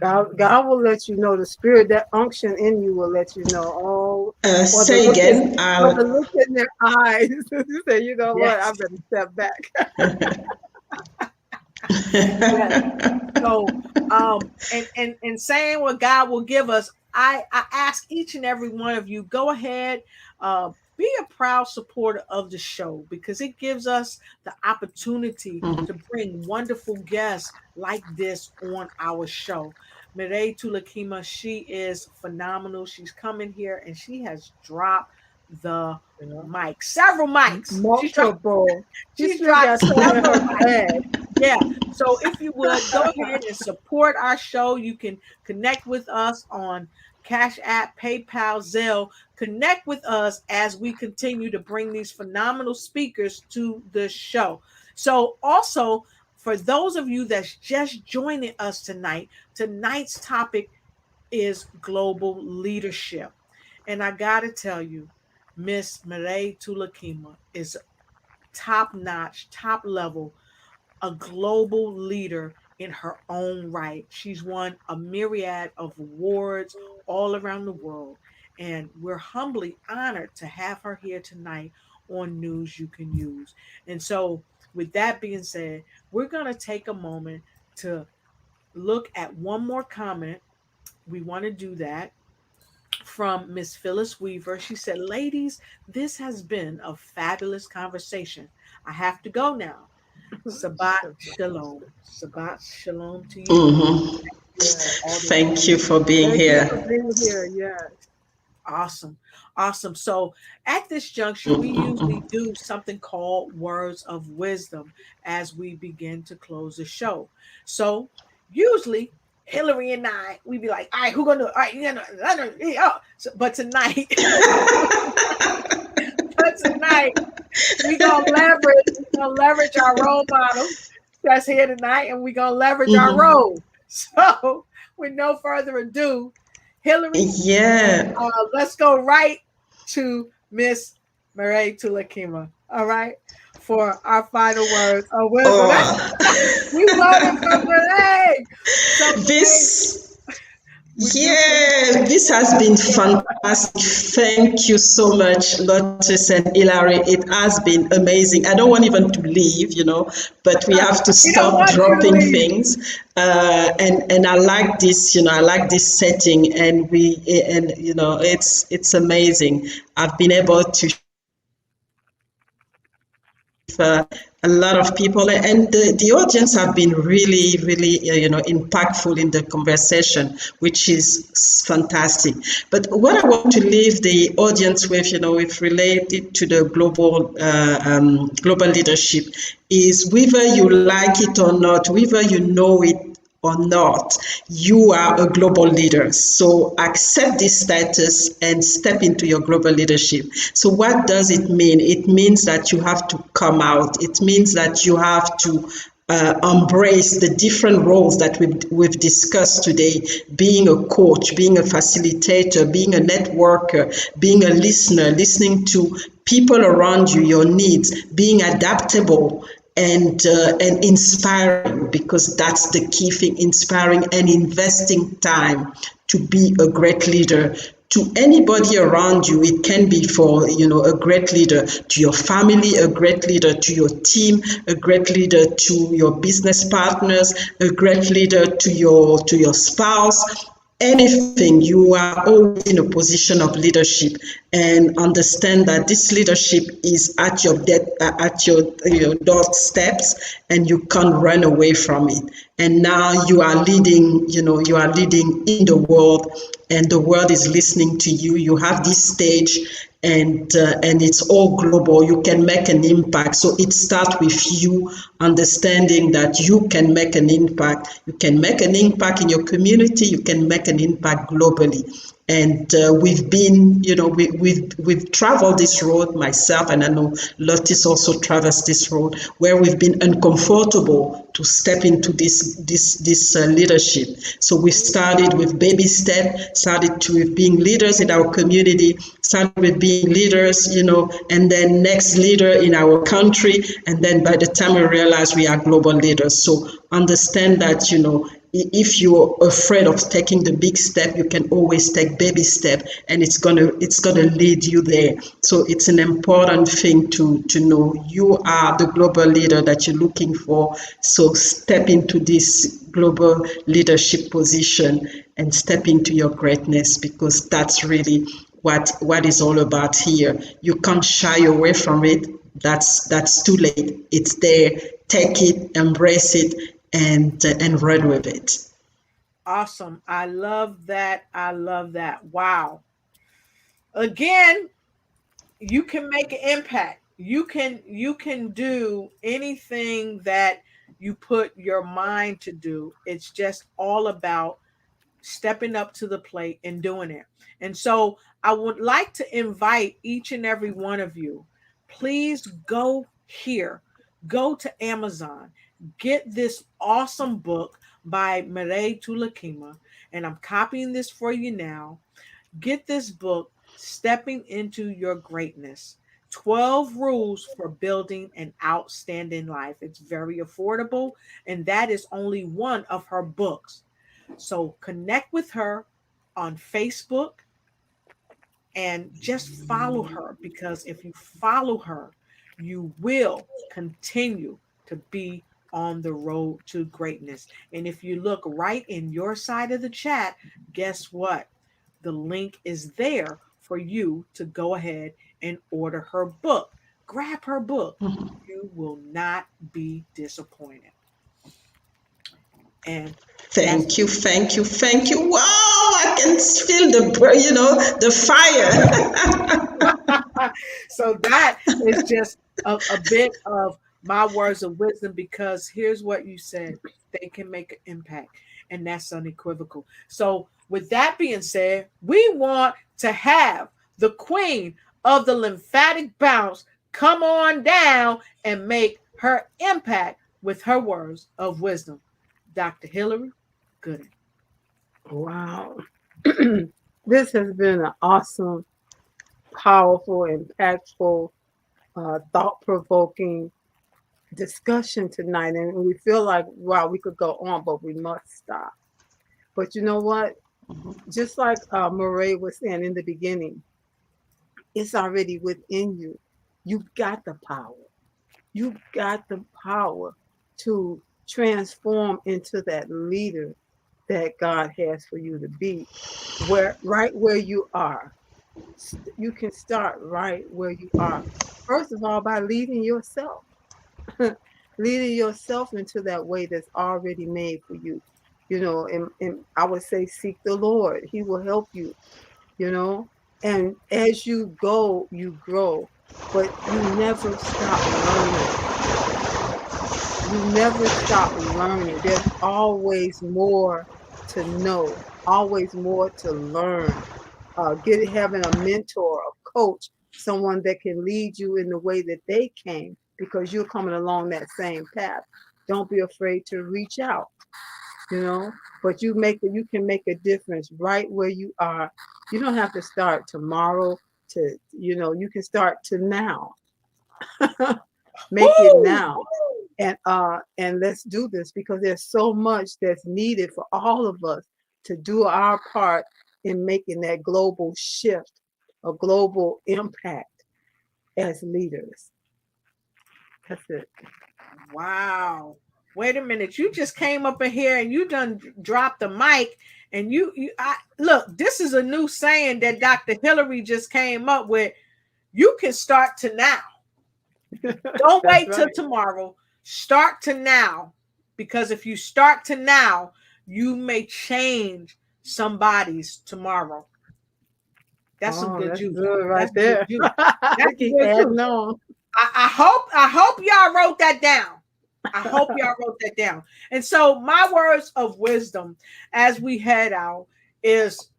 God will let you know, the spirit, that unction in you will let you know. Oh, or the Say look in, again. or the look in their eyes. You say, you know what? I Yes. better step back. Yes. So, and saying what God will give us, I ask each and every one of you, go ahead, be a proud supporter of the show because it gives us the opportunity to bring wonderful guests like this on our show. Mireille Toulekima, she is phenomenal. She's coming here and she has dropped the Yeah. mic. Several mics. Multiple. She She's still got dropped some in several her mics. bag. Yeah. So if you would go ahead and support our show, you can connect with us on Cash App, PayPal, Zelle. Connect with us as we continue to bring these phenomenal speakers to the show. So also, for those of you that's just joining us tonight, tonight's topic is global leadership. And I got to tell you, Miss Mireille Toulekima is top notch, top level, a global leader in her own right. She's won a myriad of awards all around the world. And we're humbly honored to have her here tonight on News You Can Use. And so, with that being said, we're going to take a moment to look at one more comment. We want to do that from Miss Phyllis Weaver. She said, "Ladies, this has been a fabulous conversation. I have to go now. Sabbat shalom. Sabbat shalom to you both." Mhm. Yeah. Thank you for being Thank you for here. being here. Yes. Awesome. Awesome. So at this juncture, we usually Mhm. do something called words of wisdom as we begin to close the show. So usually Hillary and I, we be like, all right, who gonna do it? All right, but tonight, but tonight we gonna leverage our role model that's here tonight, and we gonna leverage our Mhm. role. So with no further ado, Hillary, Yeah. let's go right to Miss Mireille Toulekima. All right, for our final words of wisdom. We voted for Mireille. So Mireille, This would you please? Yeah, this has been fantastic. Thank you so much, Lotus and Hilary. It has been amazing. I don't want even to leave, but we have to We don't stop want you to dropping leave. things. And I like this, I like this setting, and it's amazing. I've been able to a lot of people, and the audience have been really, really, impactful in the conversation, which is fantastic. But what I want to leave the audience with, if related to the global leadership, is whether you like it or not, whether you know it or not, you are a global leader. So accept this status and step into your global leadership. So what does it mean? It means that you have to come out. It means that you have to embrace the different roles that we've discussed today, being a coach, being a facilitator, being a networker, being a listener, listening to people around you, your needs, being adaptable, and inspiring, because that's the key thing, inspiring and investing time to be a great leader to anybody around you. It can be for a great leader to your family, a great leader to your team, a great leader to your business partners, a great leader to your spouse. Anything, you are always in a position of leadership, and understand that this leadership is at your doorsteps, and you can't run away from it. And now you are leading, in the world, and the world is listening to you. You have this stage, and it's all global. You can make an impact. So it starts with you understanding that you can make an impact. You can make an impact in your community. You can make an impact globally. And we've been, we've traveled this road, myself, and I know Lotus also travels this road, where we've been uncomfortable to step into this leadership. So we started with baby step, started with being leaders in our community, started with being leaders, and then next leader in our country, and then by the time we realize we are global leaders. So understand that, if you're afraid of taking the big step, you can always take baby step, and it's gonna lead you there. So it's an important thing to know. You are the global leader that you're looking for. So step into this global leadership position and step into your greatness, because that's really what is all about here. You can't shy away from it. That's too late. It's there. Take it, embrace it, and run with it. Awesome. I love that. I love that. Wow. Again, you can make an impact. You can do anything that you put your mind to do. It's just all about stepping up to the plate and doing it. And so I would like to invite each and every one of you, please go here, go to Amazon, get this awesome book by Mireille Toulekima. And I'm copying this for you now. Get this book, Stepping into Your Greatness. 12 Rules for Building an Outstanding Life. It's very affordable, and that is only one of her books. So connect with her on Facebook and just follow her, because if you follow her, you will continue to be on the road to greatness. And if you look right in your side of the chat, guess what? The link is there for you to go ahead and order her book. Grab her book. You will not be disappointed. And Thank you, thank you, thank you. Wow, I can feel the fire. so that is just a bit of my words of wisdom, because here's what you said: they can make an impact, and that's unequivocal. So with that being said, we want to have the queen of the lymphatic bounce come on down and make her impact with her words of wisdom. Dr. Hillary Gooden. Wow. This has been an awesome, powerful, impactful, thought-provoking discussion tonight. And we feel like, wow, we could go on, but we must stop. But you know what? Just like Mireille was saying in the beginning, it's already within you. You've got the power. You've got the power to transform into that leader that God has for you to be, right where you are. You can start right where you are. First of all, by leading yourself, leading yourself into that way that's already made for you. And I would say seek the Lord. He will help you, and as you go, you grow, but you never stop learning. You never stop learning. There's always more to know, always more to learn. Having a mentor, a coach, someone that can lead you in the way that they came, because you're coming along that same path. Don't be afraid to reach out, but you can make a difference right where you are. You don't have to start tomorrow you can start to now. Make it now. And let's do this, because there's so much that's needed for all of us to do our part in making that global shift, a global impact as leaders. That's it. Wow. Wait a minute. You just came up in here and you done dropped the mic, and look, this is a new saying that Dr. Hillary just came up with. You can start to now. Don't wait till tomorrow. Start to now, because if you start to now, you may change somebody's tomorrow. That's some good juice. Good right there. That's good juice. I hope y'all wrote that down. I hope y'all wrote that down. And so my words of wisdom as we head out is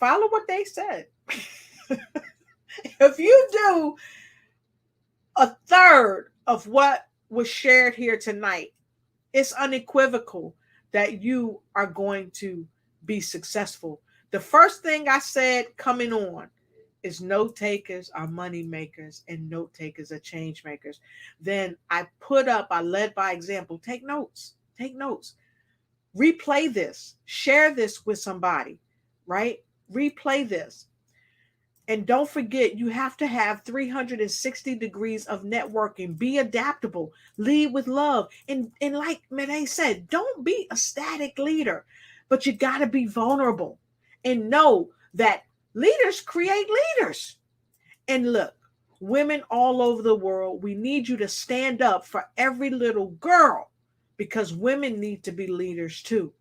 follow what they said. If you do a third of what was shared here tonight, it's unequivocal that you are going to be successful. The first thing I said coming on is note takers are money makers and note takers are change makers. Then I led by example. Take notes. Replay this. Share this with somebody, right? Replay this. And don't forget, you have to have 360 degrees of networking. Be adaptable. Lead with love. And like Mireille said, don't be a static leader, but you got to be vulnerable and know that leaders create leaders. And look, women all over the world, we need you to stand up for every little girl, because women need to be leaders too.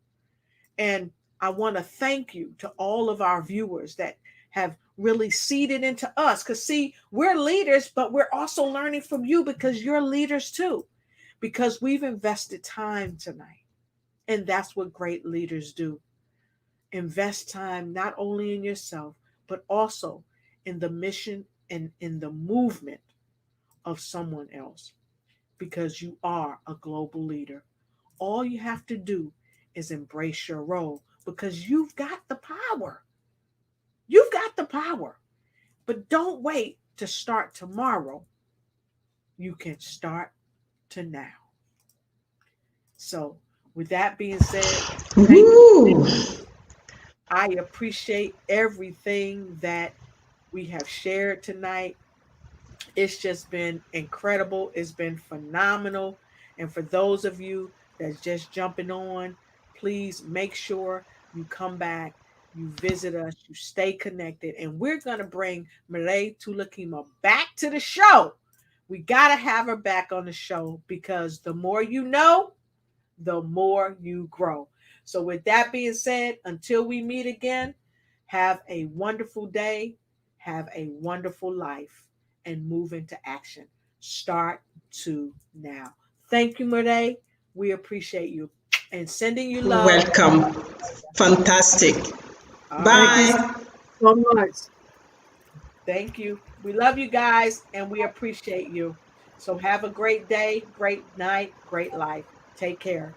And I want to thank you to all of our viewers that have really seeded into us. Because see, we're leaders, but we're also learning from you because you're leaders too. Because we've invested time tonight. And that's what great leaders do. Invest time not only in yourself, but also in the mission and in the movement of someone else. Because you are a global leader. All you have to do is embrace your role because you've got the power. You've got the power. But don't wait to start tomorrow. You can start to now. So, with that being said, thank you. I appreciate everything that we have shared tonight. It's just been incredible. It's been phenomenal. And for those of you that's just jumping on, please make sure you come back, you visit us, you stay connected. And we're going to bring Mireille Toulekima back to the show. We got to have her back on the show because the more you know, the more you grow. So with that being said, until we meet again, have a wonderful day, have a wonderful life, and move into action. Start to now. Thank you, Mireille. We appreciate you. And sending you love. Welcome. Fantastic. Bye. Thank you so much. Thank you. We love you guys and we appreciate you. So have a great day, great night, great life. Take care.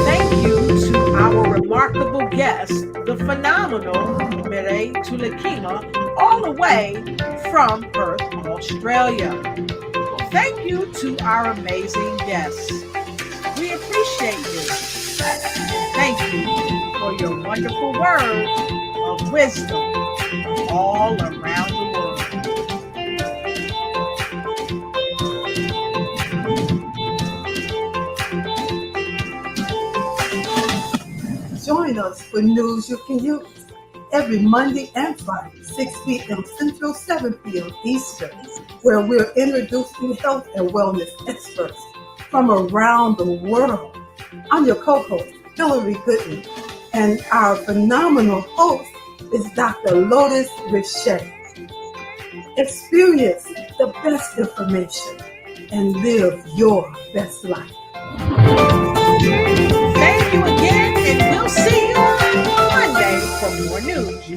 Thank you to our remarkable guest, the phenomenal Mireille Toulekima, all the way from Perth, Australia. Thank you to our amazing guests. We appreciate you. Thank you for your wonderful words of wisdom all around the world. Join us for News You Can Use every Monday and Friday, 6 p.m. Central, 7 p.m. Eastern, where we're introducing health and wellness experts from around the world. I'm your co-host, Hillary Gooden, and our phenomenal host is Dr. Lotus Riche. Experience the best information and live your best life. Thank you again, and we'll see you on Monday for more news.